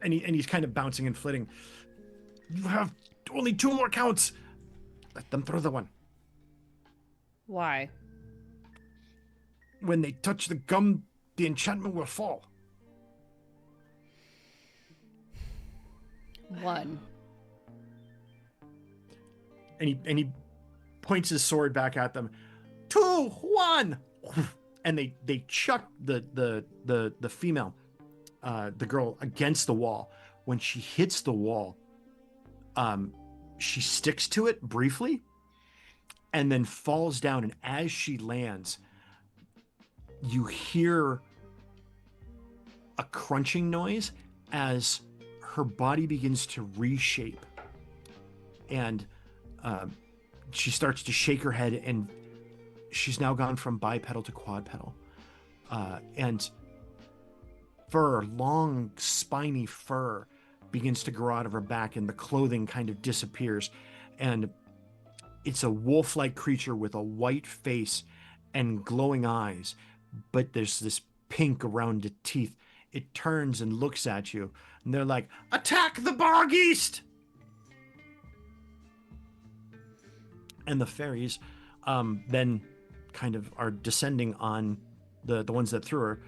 And he's kind of bouncing and flitting. You have only 2 more counts. Let them throw the one. Why? When they touch the gum, the enchantment will fall. 1. And he points his sword back at them. 2, 1. And they chuck the female, the girl, against the wall. When she hits the wall, she sticks to it briefly and then falls down. And as she lands, you hear a crunching noise as her body begins to reshape. And she starts to shake her head, and she's now gone from bipedal to quadpedal. And long, spiny fur begins to grow out of her back, and the clothing kind of disappears. And it's a wolf-like creature with a white face and glowing eyes, but there's this pink around the teeth. It turns and looks at you, and they're like, "Attack the bog east!" And the fairies then kind of are descending on the ones that threw her,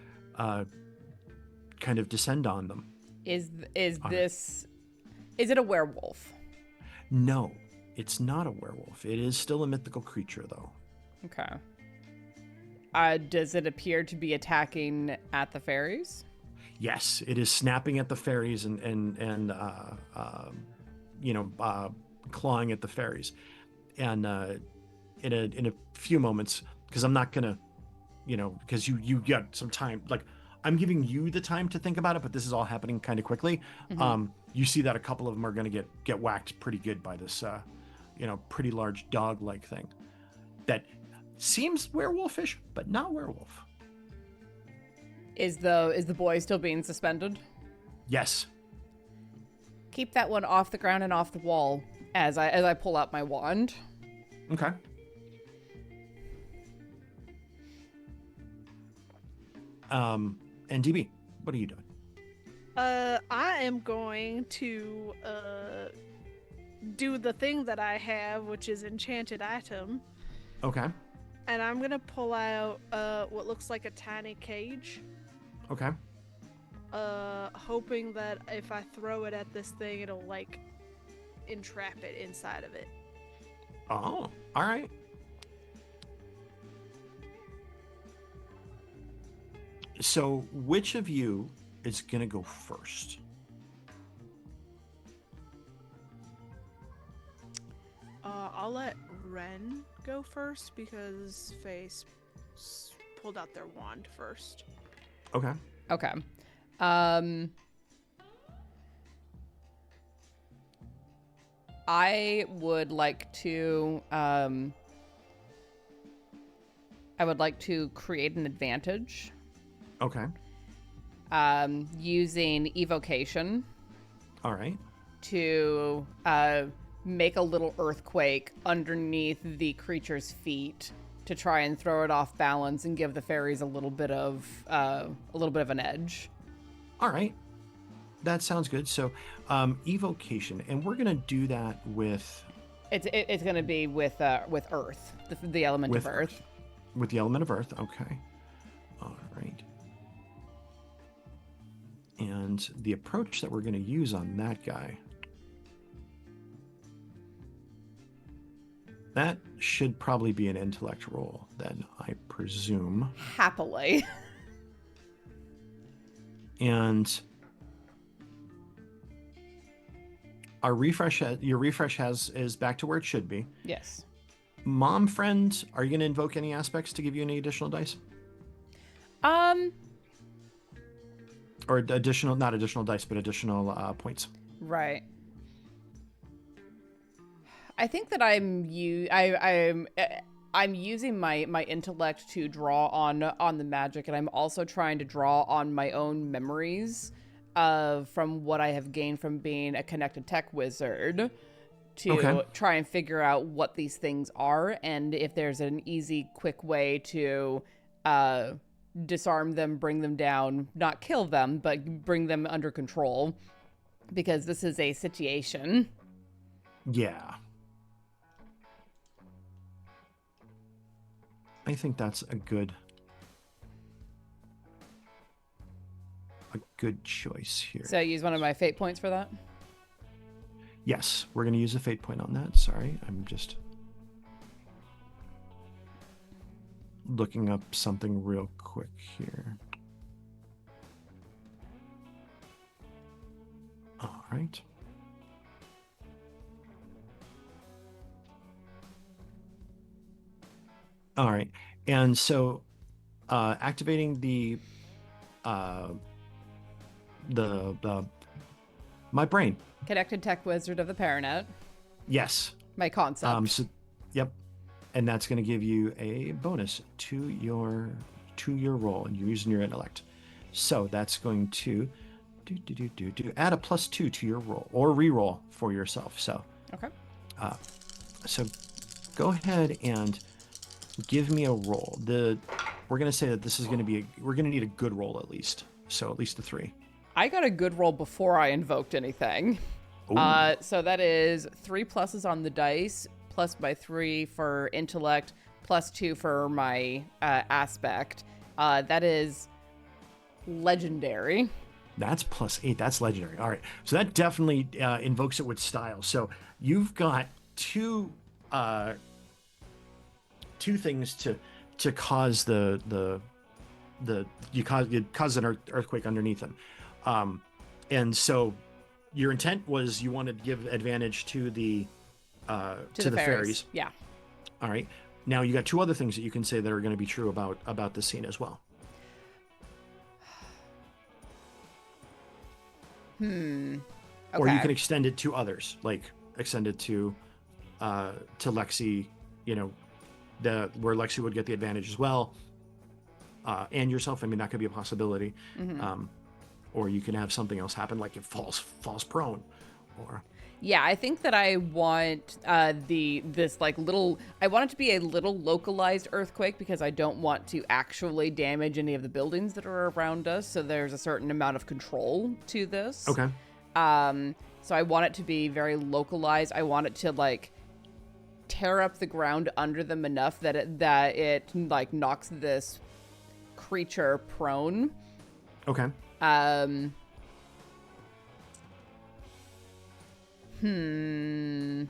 kind of descend on them. Is it a werewolf? No, it's not a werewolf. It is still a mythical creature, though. Okay. Does it appear to be attacking at the fairies? Yes, it is snapping at the fairies and clawing at the fairies. And in a few moments, because I'm not gonna, because you got some time. Like, I'm giving you the time to think about it, but this is all happening kind of quickly. Mm-hmm. You see that a couple of them are gonna get whacked pretty good by this, pretty large dog-like thing that seems werewolfish, but not werewolf. Is the boy still being suspended? Yes. Keep that one off the ground and off the wall. as I pull out my wand. Okay. And DB, what are you doing? I am going to do the thing that I have, which is enchanted item, Okay. and I'm gonna pull out what looks like a tiny cage. Okay. Hoping that if I throw it at this thing, it'll like entrap it inside of it. Oh, all right. So, which of you is gonna go first? I'll let Ren go first because pulled out their wand first. Okay. Okay. I would like to create an advantage Okay. using evocation All right. to make a little earthquake underneath the creature's feet to try and throw it off balance and give the fairies a little bit of an edge. All right. That sounds good. So, evocation, and we're gonna do that with It's going to be with earth, the element of earth. with the element of earth. Okay. All right. And the approach that we're going to use on that guy, that should probably be an intellect roll, then, I presume. Happily. And our your refresh is back to where it should be. Yes. Mom friend, are you going to invoke any aspects to give you any additional dice? Or additional, not additional dice, but additional points. Right. I think that I'm using my intellect to draw on the magic, and I'm also trying to draw on my own memories from what I have gained from being a connected tech wizard to try and figure out what these things are and if there's an easy, quick way to disarm them, bring them down, not kill them, but bring them under control, because this is a situation. Yeah. I think that's a good choice here. So use one of my fate points for that? Yes, we're going to use a fate point on that. Sorry, I'm just looking up something real quick here. All right. All right. And so activating the my brain. Connected tech wizard of the Paranet. Yes. My concept. Yep. And that's going to give you a bonus to your roll, and you're using your intellect. So that's going to add a +2 to your roll or re-roll for yourself. So Okay. So go ahead and give me a roll. We're going to say that this is going to be we're going to need a good roll at least. So at least a 3. I got a good roll before I invoked anything. So that is 3 pluses on the dice, plus my 3 for intellect, +2 for my aspect. That is legendary. That's +8. That's legendary. All right. So that definitely invokes it with style. So you've got two things to cause you cause an earthquake underneath them. And so your intent was you wanted to give advantage to the fairies. Yeah. All right. Now you got 2 other things that you can say that are going to be true about the scene as well. Okay. Or you can extend it to others, like extend it to Lexi, where Lexi would get the advantage as well, and yourself. I mean, that could be a possibility. Mm-hmm. Or you can have something else happen, like it falls prone, or Yeah, I think that I want this like little. I want it to be a little localized earthquake because I don't want to actually damage any of the buildings that are around us. So there's a certain amount of control to this. Okay. So I want it to be very localized. I want it to like tear up the ground under them enough that it like knocks this creature prone. Okay. I'm going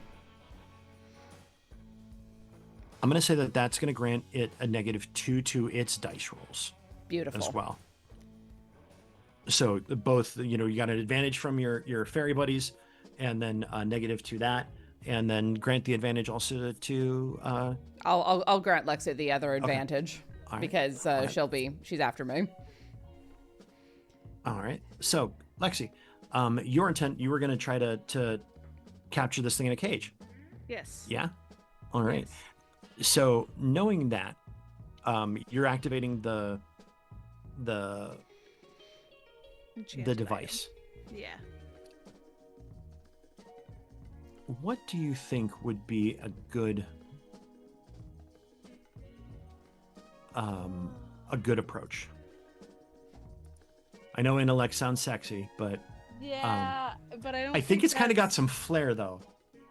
to say that that's going to grant it a -2 to its dice rolls Beautiful. as well. So both, you got an advantage from your fairy buddies, and then a negative to that, and then grant the advantage also to. I'll grant Lexi the other advantage Right. because she's after me. All right. So Lexi, your intent, you were going to try to capture this thing in a cage. Yes. Yeah. All right. Yes. So knowing that, you're activating the Enchanted device. item. Yeah. What do you think would be a good approach? I know intellect sounds sexy, but Yeah, but I don't. I think it's kind of got some flair, though.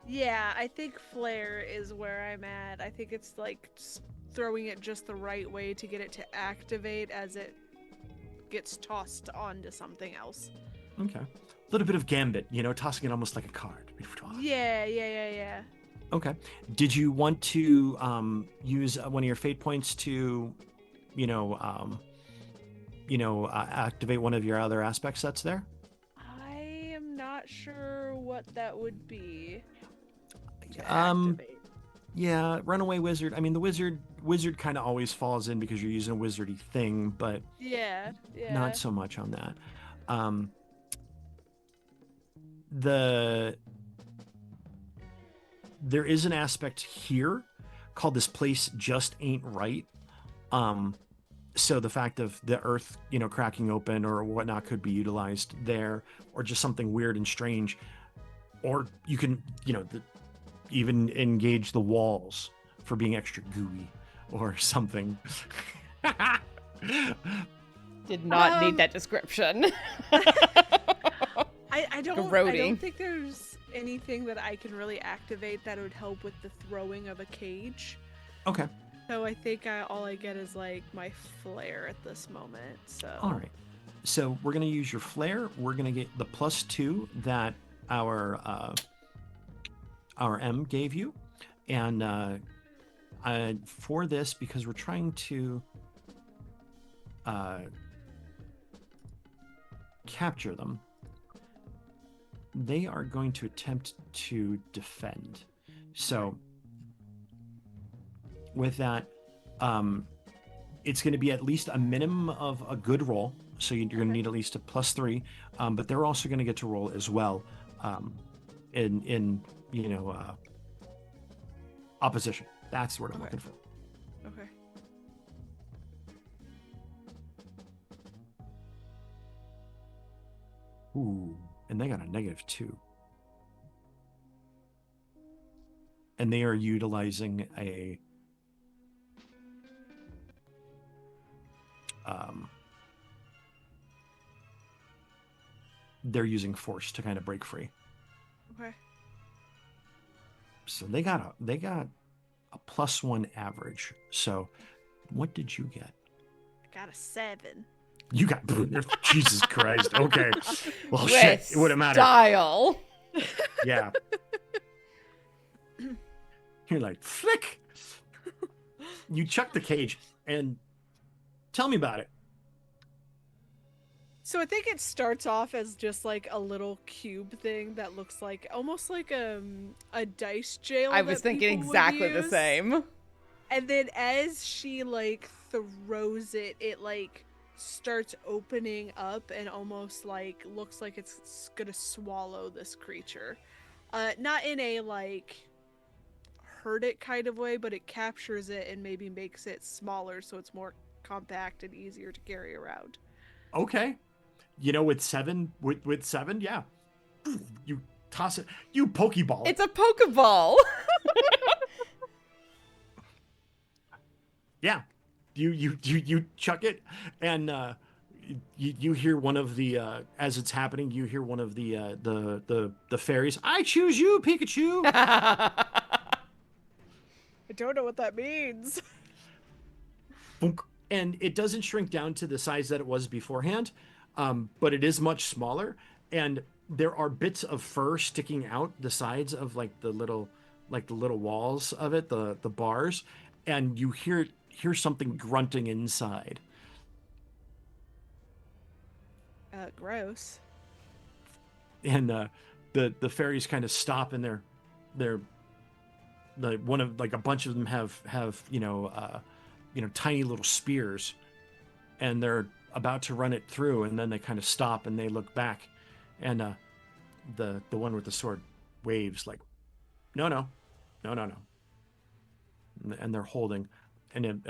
Yeah, I think flair is where I'm at. I think it's like throwing it just the right way to get it to activate as it gets tossed onto something else. Okay. A little bit of gambit, tossing it almost like a card. Yeah. Okay. Did you want to use one of your fate points to, activate one of your other aspects that's there? I am not sure what that would be. To Um, activate. Yeah, runaway wizard. I mean, the wizard kind of always falls in because you're using a wizardy thing, but Yeah. not so much on that. There is an aspect here called this place just ain't right. So the fact of the earth, cracking open or whatnot could be utilized there, or just something weird and strange. Or you can, even engage the walls for being extra gooey or something. Did not need that description. I don't think there's anything that I can really activate that would help with the throwing of a cage. Okay. So I think all I get is like my flair at this moment. So. All right. So we're gonna use your flair. We're gonna get the +2 that our M gave you, and for this, because we're trying to capture them, they are going to attempt to defend. So with that, it's going to be at least a minimum of a good roll. So you're going to need at least a +3, but they're also going to get to roll as well in opposition. That's the word I'm looking for. Okay. Ooh, and they got a -2. And they are utilizing a they're using force to kind of break free. Okay. So they got a +1 average. So what did you get? I got a 7. You got Jesus Christ. Okay. Well, With shit. It wouldn't matter. Style. Yeah. You're like, flick. You chuck the cage and tell me about it. So I think it starts off as just like a little cube thing that looks like almost like a dice jail. I was thinking exactly the same. And then as she like throws it, it like starts opening up and almost like looks like it's gonna swallow this creature. Not in a like hurt it kind of way, but it captures it and maybe makes it smaller so it's more compact and easier to carry around. Okay. With 7, yeah. You toss it. You Pokeball. It's a Pokeball. Yeah. You chuck it, and you hear one of the as it's happening, you hear one of the fairies. I choose you, Pikachu. I don't know what that means. And it doesn't shrink down to the size that it was beforehand, but it is much smaller. And there are bits of fur sticking out the sides of the little walls of it, the bars, and you hear something grunting inside. Gross. And the fairies kind of stop, and they're one of a bunch of them have tiny little spears, and they're about to run it through, and then they kind of stop and they look back, and the one with the sword waves like, no, and they're holding, and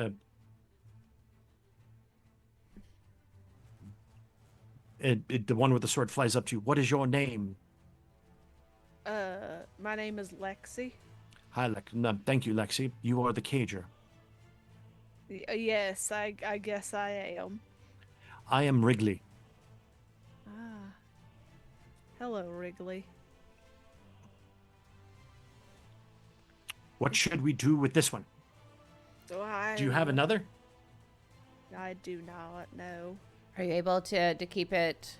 the one with the sword flies up to you. What is your name? My name is Lexi. Hi, no, thank you, Lexi. You are the cager. Yes, I guess I am. I am Wrigley. Ah. Hello, Wrigley. What should we do with this one? Do you have another? I do not know. Are you able to keep it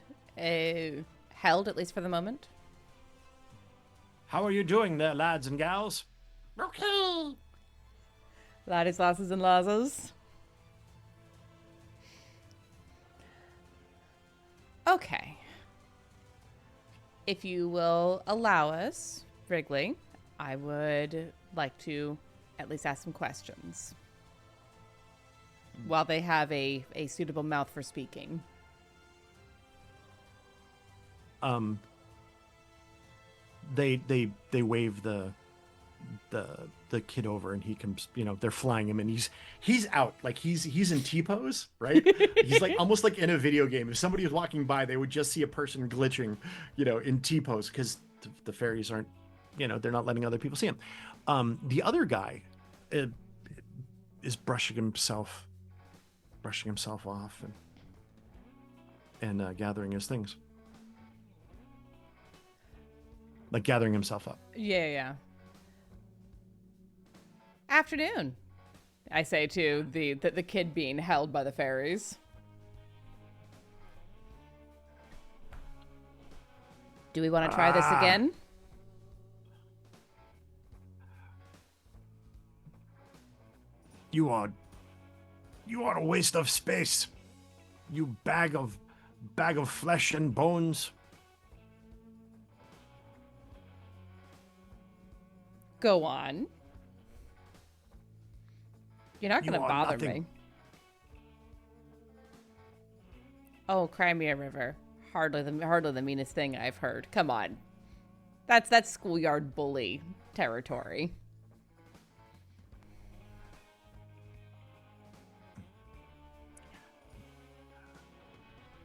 held, at least for the moment? How are you doing there, lads and gals? Okay. Ladislasses and Lazas. Okay. If you will allow us, Wrigley, I would like to at least ask some questions. While they have a suitable mouth for speaking. They wave the kid over, and he comes, they're flying him, and he's out, like he's in T-pose, right? He's like almost like in a video game. If somebody was walking by, they would just see a person glitching, in T-pose, because the fairies aren't, they're not letting other people see him. The other guy is brushing himself off and gathering his things, like gathering himself up. Yeah. Afternoon, I say to the kid being held by the fairies. Do we want to try this again? You are a waste of space. You bag of flesh and bones. Go on. You're not going to bother me. Oh, Crimea River. Hardly the meanest thing I've heard. Come on. That's schoolyard bully territory.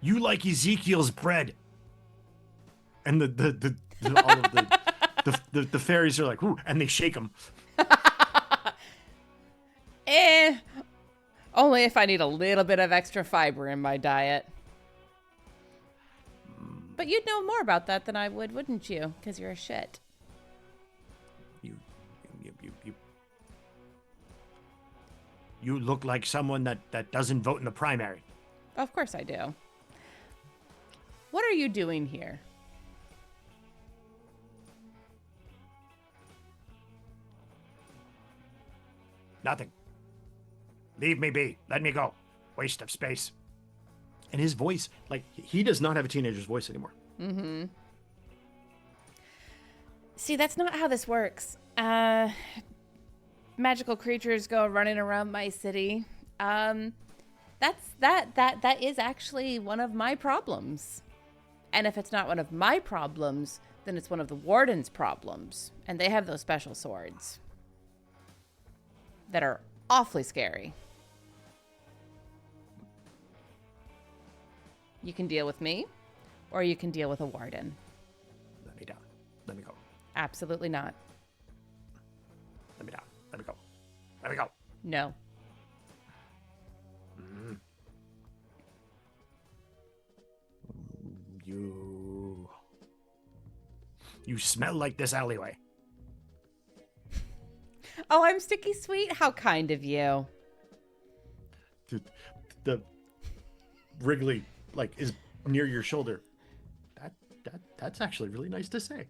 You like Ezekiel's bread. And all of the fairies are like, ooh, and they shake him. Only if I need a little bit of extra fiber in my diet. But you'd know more about that than I would, wouldn't you? Because you're a shit. You look like someone that doesn't vote in the primary. Of course I do. What are you doing here? Nothing. Leave me be. Let me go. Waste of space. And his voice, like, he does not have a teenager's voice anymore. Mm-hmm. See, that's not how this works. Magical creatures go running around my city. That is actually one of my problems. And if it's not one of my problems, then it's one of the warden's problems. And they have those special swords that are awfully scary. You can deal with me, or you can deal with a warden. Let Absolutely not. Let me down. Let me go. Let me go. No. You smell like this alleyway. Oh, I'm Sticky Sweet? How kind of you. The Wrigley, like, is near your shoulder. That's actually really nice to say.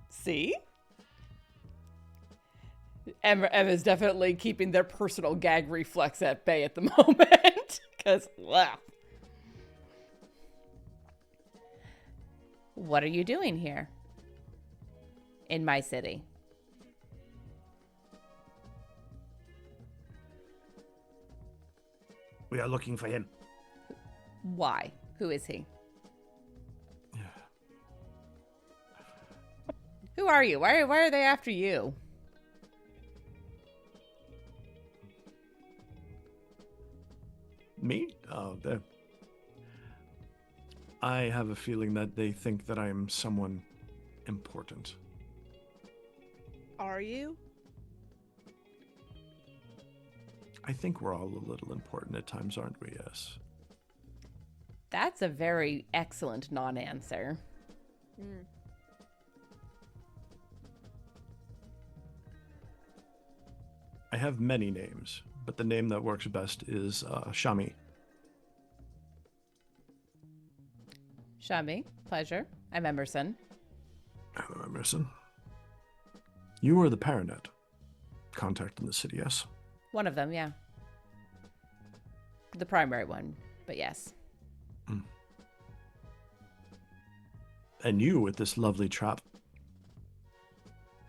See? Emma's definitely keeping their personal gag reflex at bay at the moment. Because, wow. What are you doing here? In my city? We are looking for him. Why? Who is he? Who are you? Why are they after you? Me? Oh, I have a feeling that they think that I am someone important. Are you? I think we're all a little important at times, aren't we? Yes. That's a very excellent non-answer. Mm. I have many names, but the name that works best is Shami. Shami, pleasure. I'm Emerson. Hello, Emerson. You are the Paranet. Contact in the city, yes? One of them, yeah. The primary one, but yes. And you with this lovely trap.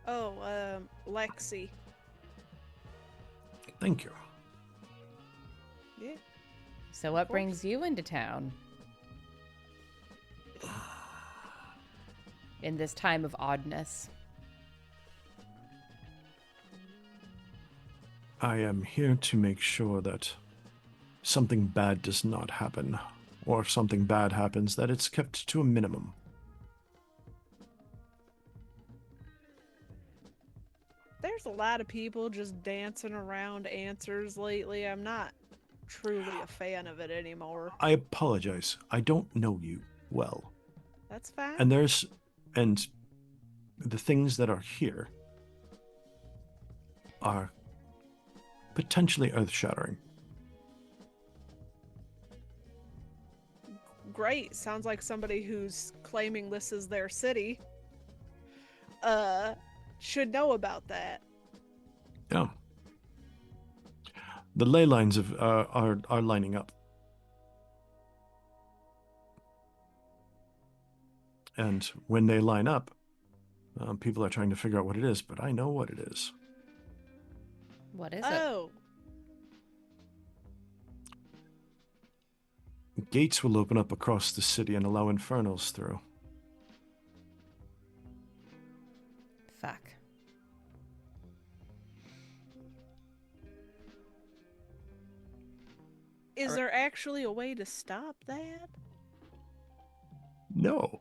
Oh, Lexi. Thank you. Yeah. So what brings you into town? In this time of oddness. I am here to make sure that something bad does not happen, or if something bad happens, that it's kept to a minimum. There's a lot of people just dancing around answers lately. I'm not truly a fan of it anymore. I apologize. I don't know you well. That's fine. And the things that are here are potentially earth-shattering. Great. Sounds like somebody who's claiming this is their city should know about that. Yeah. The ley lines are lining up. And when they line up, people are trying to figure out what it is, but I know what it is. What is Oh. Gates will open up across the city and allow infernals through. Fuck. Is there actually a way to stop that? No.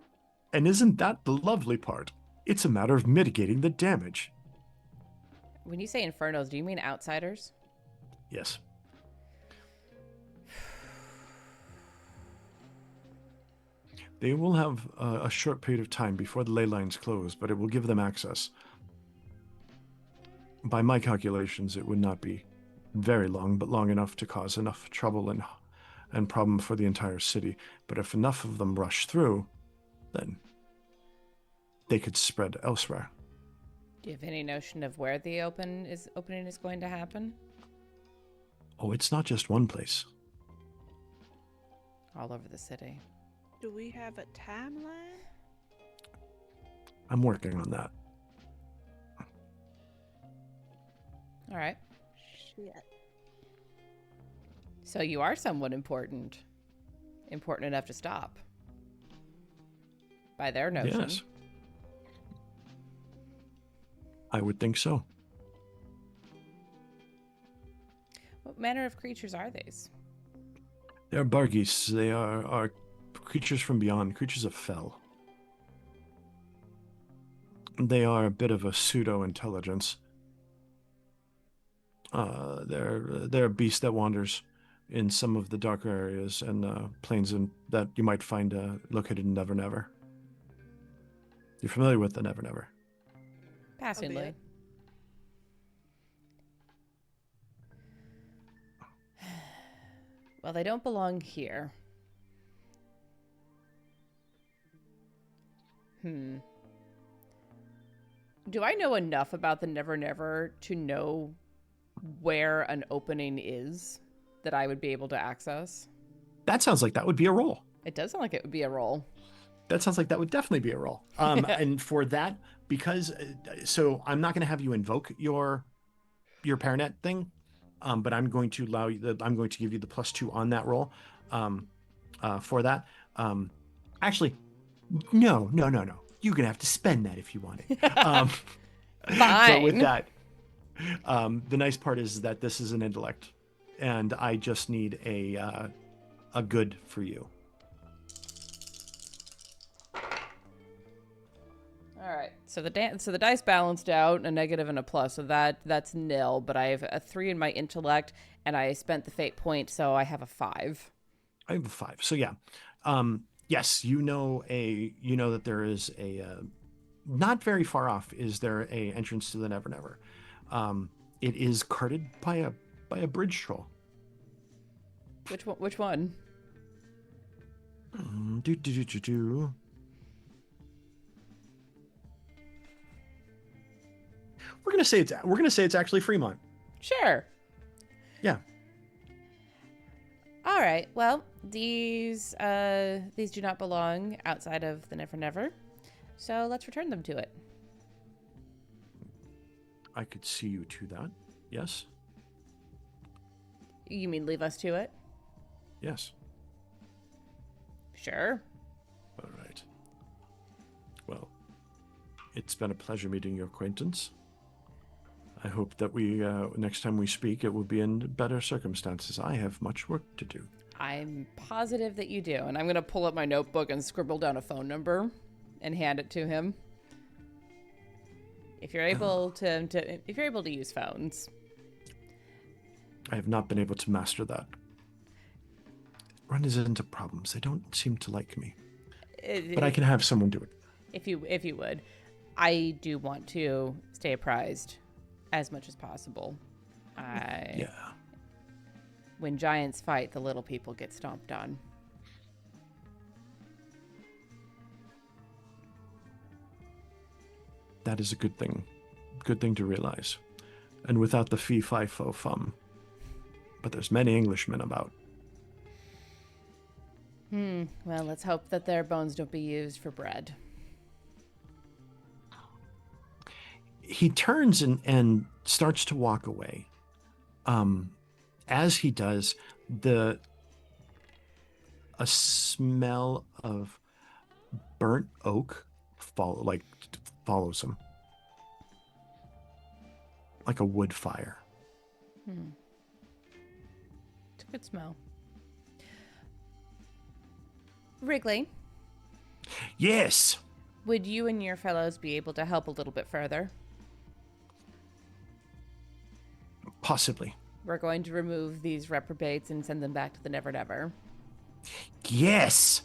And isn't that the lovely part? It's a matter of mitigating the damage. When you say infernos, do you mean outsiders? Yes. They will have a short period of time before the ley lines close, but it will give them access. By my calculations, it would not be very long, but long enough to cause enough trouble and problem for the entire city. But if enough of them rush through, then they could spread elsewhere. Do you have any notion of where the opening is going to happen? Oh, it's not just one place. All over the city. Do we have a timeline? I'm working on that. All right. Shit. So you are someone important. Important enough to stop. By their notion. Yes. I would think so. What manner of creatures are these? They're Bargeese. They are creatures from beyond, creatures of Fel. They are a bit of a pseudo-intelligence. They're a beast that wanders in some of the darker areas and plains that you might find located in Never Never. You're familiar with the Never Never? Passingly. Well, they don't belong here. Do I know enough about the Never Never to know where an opening is that I would be able to access? That sounds like that would be a roll. It does sound like it would be a roll. That sounds like that would definitely be a roll. And for that, because so I'm not going to have you invoke your Paranet thing, but I'm going to allow you. I'm going to give you the +2 on that roll for that. Actually, no. You're going to have to spend that if you want it. Fine. But with that, the nice part is that this is an intellect, and I just need a good for you. All right. So the dice balanced out, a negative and a plus. So that's nil. But I have a 3 in my intellect, and I spent the fate point, so I have a 5. I have a 5. So yeah, yes, you know that there is a not very far off. Is there a entrance to the Never Never? It is guarded by a bridge troll. Which one? We're gonna say it's actually Fremont. Sure. Yeah. All right. Well, these do not belong outside of the Never Never, so let's return them to it. I could see you to that. Yes. You mean leave us to it? Yes. Sure. All right. Well, it's been a pleasure meeting your acquaintance. I hope that we next time we speak, it will be in better circumstances. I have much work to do. I'm positive that you do, and I'm gonna pull up my notebook and scribble down a phone number and hand it to him. If you're able to use phones. I have not been able to master that. Runs into problems. They don't seem to like me. But I can have someone do it. If you would. I do want to stay apprised as much as possible. Yeah. When giants fight, the little people get stomped on. That is a good thing. Good thing to realize. And without the fee, fi, fo, fum. But there's many Englishmen about. Well, let's hope that their bones don't be used for bread. He turns and starts to walk away. As he does, a smell of burnt oak follows him, like a wood fire. It's a good smell. Wrigley, Yes. would you and your fellows be able to help a little bit further? Possibly. We're going to remove these reprobates and send them back to the Never Never. Yes.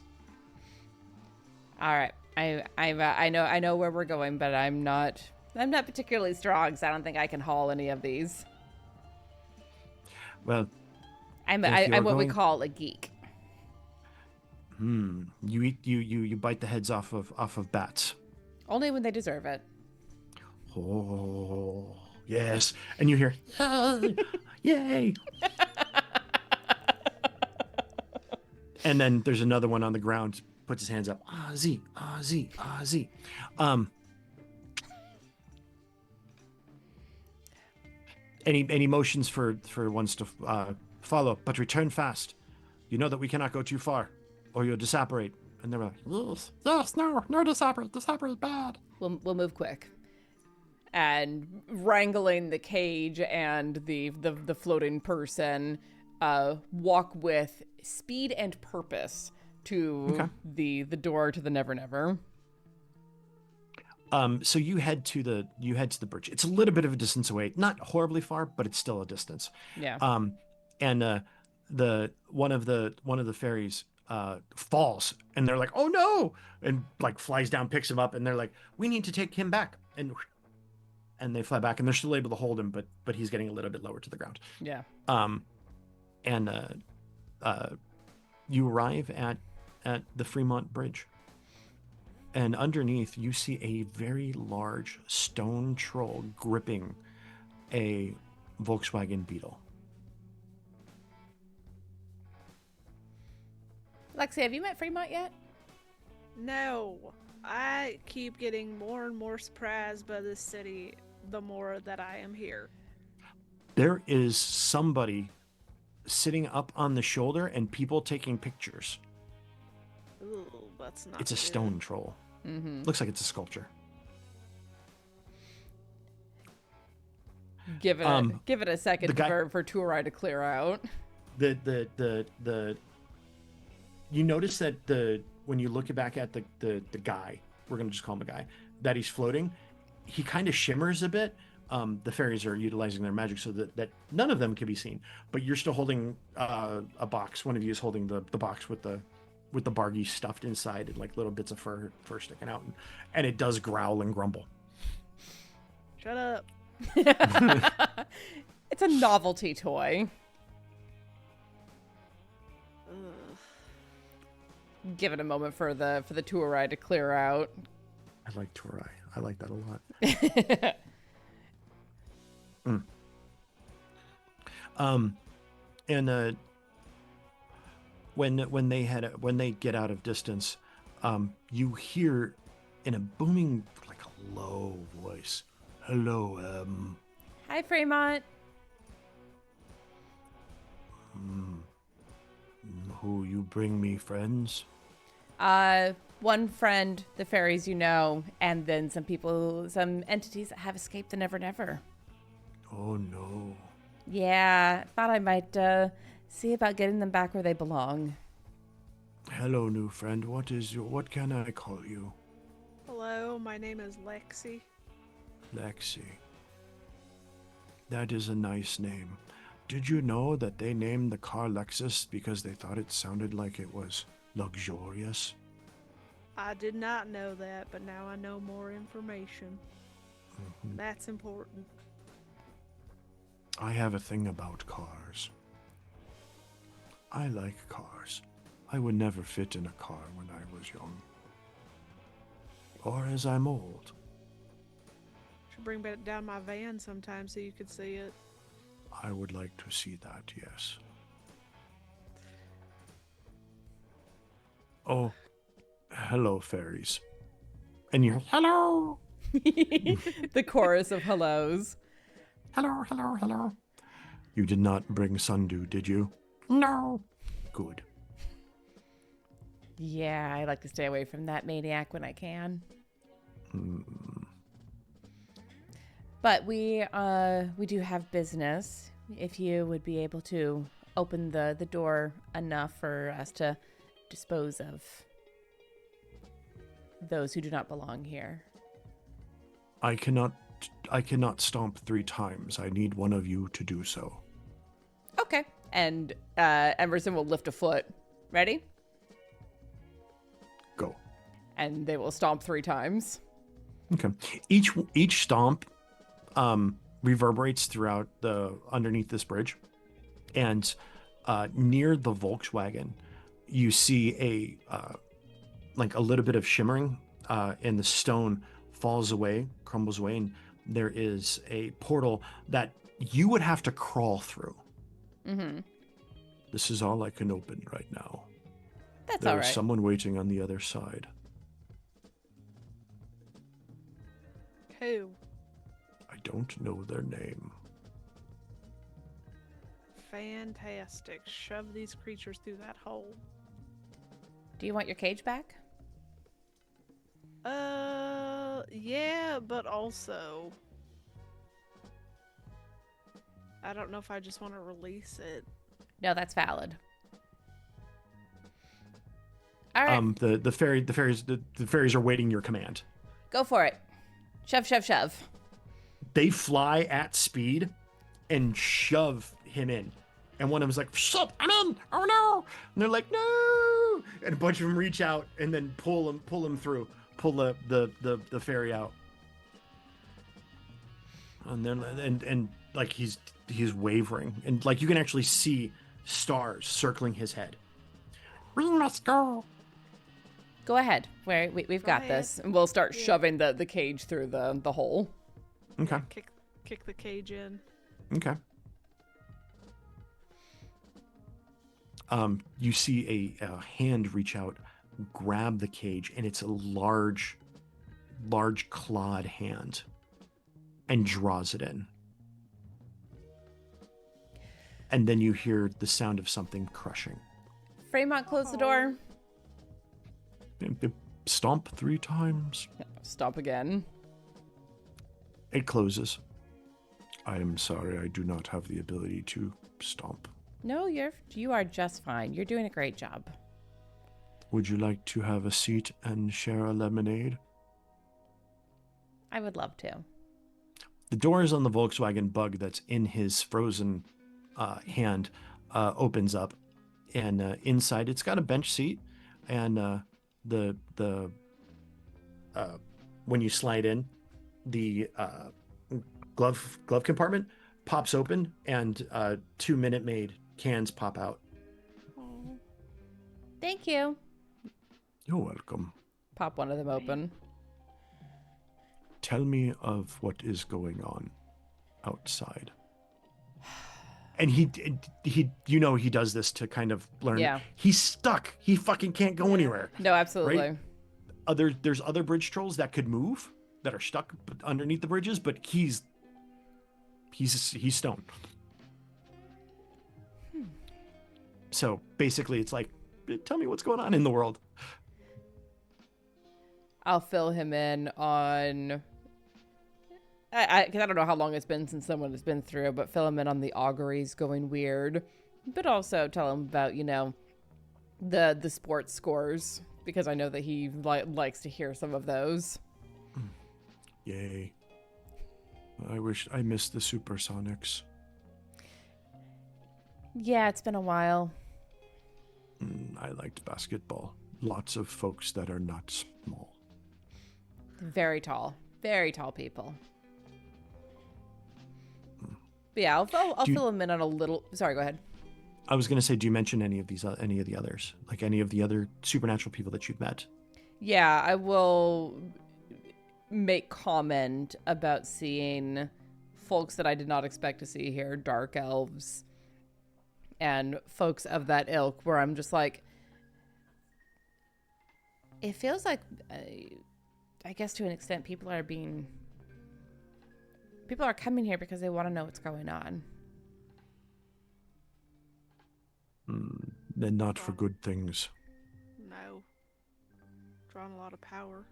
All right. I know where we're going, but I'm not particularly strong, so I don't think I can haul any of these. Well, I'm if you're what we going- call a geek. You bite the heads off of bats. Only when they deserve it. Oh, yes. And you hear, yay. And then there's another one on the ground, puts his hands up. Ozzy. Any motions for ones to follow, but return fast. You know that we cannot go too far, or you'll disapparate. And they're like, yes, no, disapparate bad. We'll move quick. And wrangling the cage and the floating person, walk with speed and purpose to the door to the Never Never. So you head to the bridge. It's a little bit of a distance away, not horribly far, but it's still a distance. Yeah. And the one of the fairies falls, and they're like, "Oh no!" and like flies down, picks him up, and they're like, "We need to take him back." And they fly back, and they're still able to hold him, but he's getting a little bit lower to the ground. Yeah. And you arrive at the Fremont Bridge. And underneath, you see a very large stone troll gripping a Volkswagen Beetle. Lexi, have you met Fremont yet? No, I keep getting more and more surprised by this city the more that I am here. There is somebody sitting up on the shoulder and people taking pictures. Ooh, that's not It's a good. stone troll. Mm-hmm. Looks like it's a sculpture. Give it a second the guy- for Tourai to clear out. The you notice that when you look back at the guy, we're gonna just call him a guy, that he's floating, he kind of shimmers a bit. The fairies are utilizing their magic so that none of them can be seen, but you're still holding a box. One of you is holding the box with the bargy stuffed inside and like little bits of fur sticking out, and it does growl and grumble. Shut up. It's a novelty toy. Ugh. Give it a moment for the Tourai to clear out. I like Tourai. I like that a lot. And when they get out of distance, you hear in a booming, like a low voice, "Hello, Hi, Fremont. who you bring me friends?" One friend, the fairies you know, and then some entities that have escaped the Never Never. Oh no. Yeah, thought I might see about getting them back where they belong. Hello, new friend. What can I call you? Hello, my name is Lexi. Lexi. That is a nice name. Did you know that they named the car Lexus because they thought it sounded like it was luxurious? I did not know that, but now I know more information. That's important. I have a thing about cars. I like cars. I would never fit in a car when I was young. Or as I'm old. Should bring back down my van sometime so you could see it. I would like to see that, yes. Oh, hello, fairies. And you're, hello! The chorus of hellos. Hello, hello, hello. You did not bring Sundew, did you? No. Good. Yeah, I like to stay away from that maniac when I can. But we do have business. If you would be able to open the door enough for us to dispose of those who do not belong here. I cannot stomp 3 times. I need one of you to do so. Okay. And Emerson will lift a foot. Ready? Go. And they will stomp 3 times. Okay. Each stomp reverberates throughout underneath this bridge, and near the Volkswagen, you see a little bit of shimmering, and the stone falls away, crumbles away, and there is a portal that you would have to crawl through. Mm-hmm. This is all I can open right now. That's all There's right. someone waiting on the other side. Who? I don't know their name. Fantastic. Shove these creatures through that hole. Do you want your cage back? Yeah, but also, I don't know if I just want to release it. No, that's valid. All right, The fairies are waiting your command. go for it. Shove, shove, shove. They fly at speed and shove him in. And one of them's like, shit, I'm in. Oh no. And they're like, no. And a bunch of them reach out and then pull him through. Pull the fairy out. And then and like he's wavering. And like you can actually see stars circling his head. We must go. Go ahead. We've got this. And we'll start shoving the cage through the hole. Okay. Kick the cage in. Okay. You see a hand reach out, grab the cage, and it's a large clawed hand, and draws it in. And then you hear the sound of something crushing. Fremont, close the door. Stomp 3 times. Stomp again. It closes. I am sorry, I do not have the ability to stomp. No, you are just fine. You're doing a great job. Would you like to have a seat and share a lemonade? I would love to. The doors on the Volkswagen Bug that's in his frozen hand opens up, and inside it's got a bench seat, and the when you slide in, the glove compartment pops open, and 2 Minute Maid cans pop out. Thank you. You're welcome. Pop one of them open. Tell me of what is going on outside. And he he does this to kind of learn. Yeah. He's stuck. He fucking can't go anywhere. No, absolutely. Right? There's other bridge trolls that could move, that are stuck underneath the bridges, but he's stone. So basically it's like, tell me what's going on in the world. I'll fill him in on... Because I don't know how long it's been since someone has been through, but fill him in on the auguries going weird. But also tell him about, the sports scores, because I know that he likes to hear some of those. Yay. I wish I missed the Supersonics. Yeah, it's been a while. I liked basketball. Lots of folks that are not small. Very tall people. But yeah, I'll fill him in on a little. Sorry, go ahead. I was gonna say, do you mention any of the others, like any of the other supernatural people that you've met? Yeah, I will make comment about seeing folks that I did not expect to see here, dark elves, and folks of that ilk, where I'm just like, it feels like, I guess to an extent, people are coming here because they want to know what's going on. And not for good things. No. Drawing a lot of power.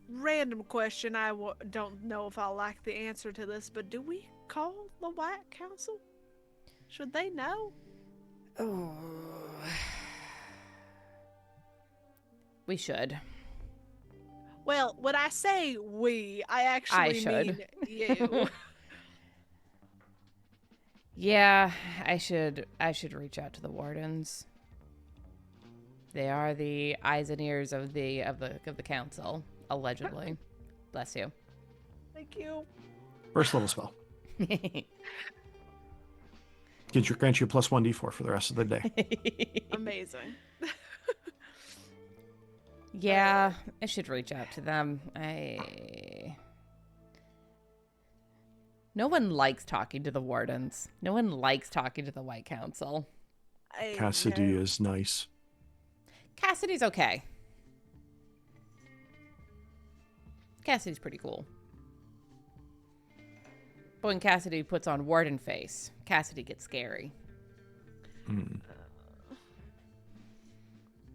Random question. I don't know if I'll like the answer to this, but do we call the White Council? Should they know? Oh. We should. Well, when I say we, I actually mean you. Yeah, I should reach out to the wardens. They are the eyes and ears of the council, allegedly. Bless you. Thank you. First level spell. Grant you a plus 1d4 for the rest of the day. Amazing. Yeah, I should reach out to them. No one likes talking to the wardens. No one likes talking to the White Council. Cassidy is nice. Cassidy's okay. Cassidy's pretty cool. But when Cassidy puts on warden face, Cassidy gets scary.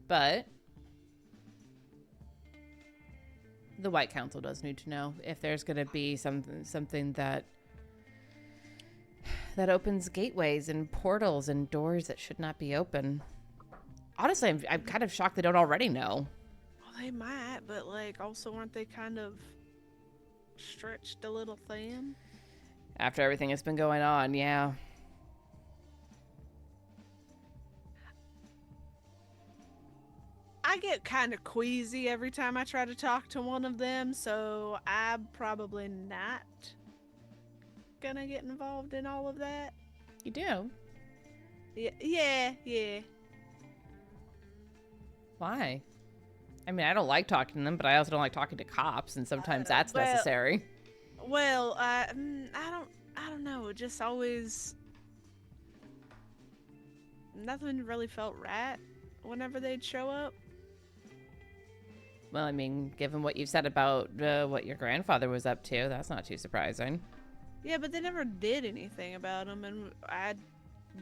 But the White Council does need to know if there's going to be something that opens gateways and portals and doors that should not be open. Honestly, I'm kind of shocked they don't already know. Well, they might, but like, also aren't they kind of stretched a little thin? After everything that's been going on, yeah. I get kind of queasy every time I try to talk to one of them, so I'm probably not gonna get involved in all of that. You do? Yeah. Why? I mean, I don't like talking to them, but I also don't like talking to cops, and sometimes that's necessary. Well, I don't know. It just always nothing really felt right whenever they'd show up. Well, I mean, given what you've said about what your grandfather was up to, that's not too surprising. Yeah, but they never did anything about him, and I,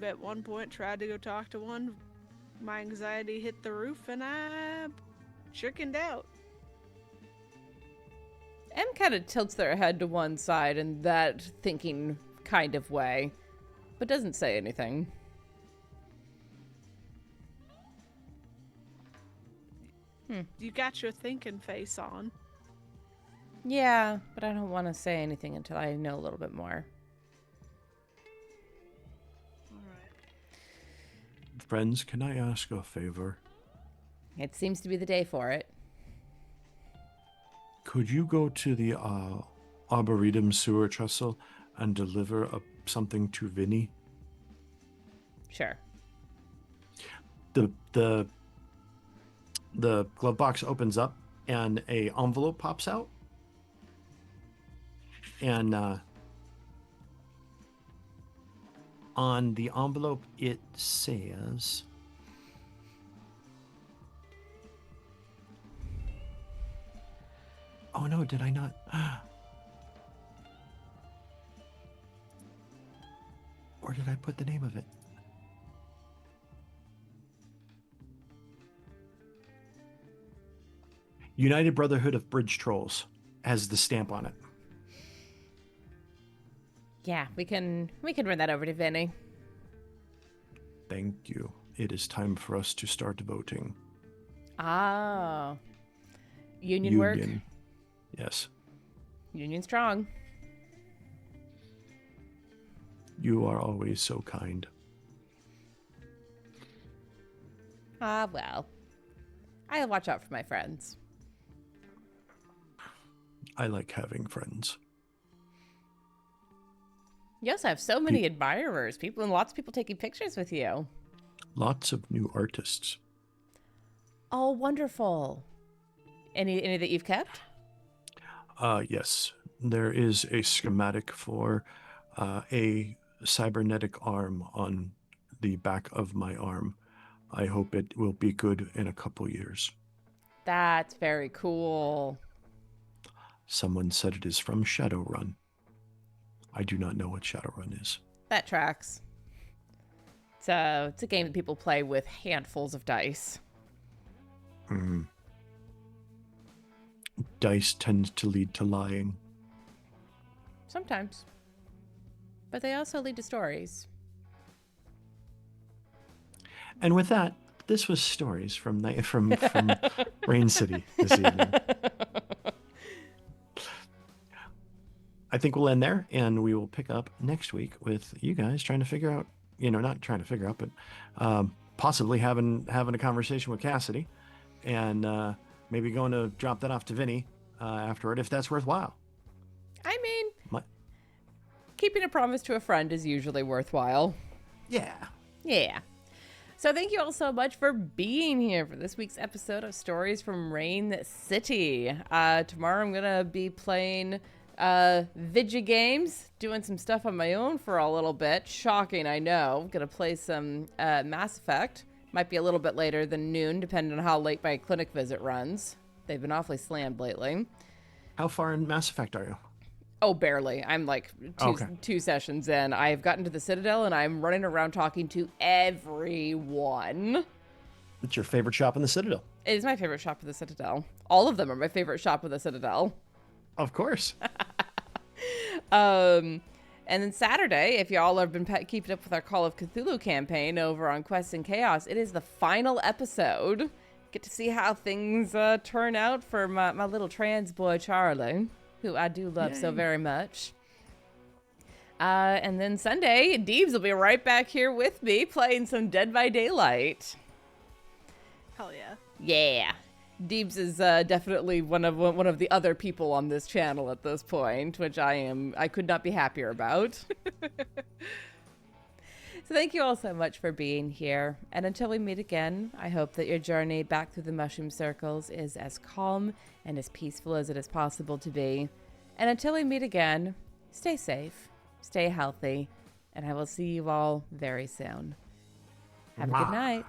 at one point, tried to go talk to one. My anxiety hit the roof, and I chickened out. M kind of tilts their head to one side in that thinking kind of way, but doesn't say anything. You got your thinking face on. Yeah, but I don't want to say anything until I know a little bit more. Alright. Friends, can I ask a favor? It seems to be the day for it. Could you go to the Arboretum sewer trestle and deliver something to Vinny? Sure. The glove box opens up and a envelope pops out. And on the envelope it says, oh no, did I not? Or did I put the name of it? United Brotherhood of Bridge Trolls has the stamp on it. Yeah, we can run that over to Vinny. Thank you. It is time for us to start voting. Ah. Union work? Yes. Union strong. You are always so kind. Ah, well. I'll watch out for my friends. I like having friends. You also have so many admirers, people, and lots of people taking pictures with you. Lots of new artists. Oh, wonderful. Any that you've kept? Yes. There is a schematic for a cybernetic arm on the back of my arm. I hope it will be good in a couple years. That's very cool. Someone said it is from Shadowrun. I do not know what Shadowrun is. That tracks. It's a game that people play with handfuls of dice. Dice tends to lead to lying. Sometimes. But they also lead to stories. And with that, this was stories from Rain City this evening. I think we'll end there, and we will pick up next week with you guys trying to figure out, not trying to figure out, but possibly having a conversation with Cassidy, and maybe going to drop that off to Vinny afterward, if that's worthwhile. I mean, keeping a promise to a friend is usually worthwhile. Yeah. Yeah. So thank you all so much for being here for this week's episode of Stories from Rain City. Tomorrow I'm going to be playing Vidya games, doing some stuff on my own for a little bit. Shocking, I know. I'm going to play some Mass Effect. Might be a little bit later than noon, depending on how late my clinic visit runs. They've been awfully slammed lately. How far in Mass Effect are you? Oh, barely. I'm like two sessions in. I've gotten to the Citadel, and I'm running around talking to everyone. What's your favorite shop in the Citadel? It is my favorite shop in the Citadel. All of them are my favorite shop in the Citadel. Of course. And And then Saturday, if y'all have been keeping up with our Call of Cthulhu campaign over on Quest and Chaos, it is the final episode. Get to see how things turn out for my little trans boy Charlie, who I do love so very much. And then Sunday, Deebs will be right back here with me playing some Dead by Daylight. Hell yeah. Yeah. Deebs is definitely one of the other people on this channel at this point, which I could not be happier about. So thank you all so much for being here. And until we meet again, I hope that your journey back through the mushroom circles is as calm and as peaceful as it is possible to be. And until we meet again, stay safe, stay healthy, and I will see you all very soon. Have a good night.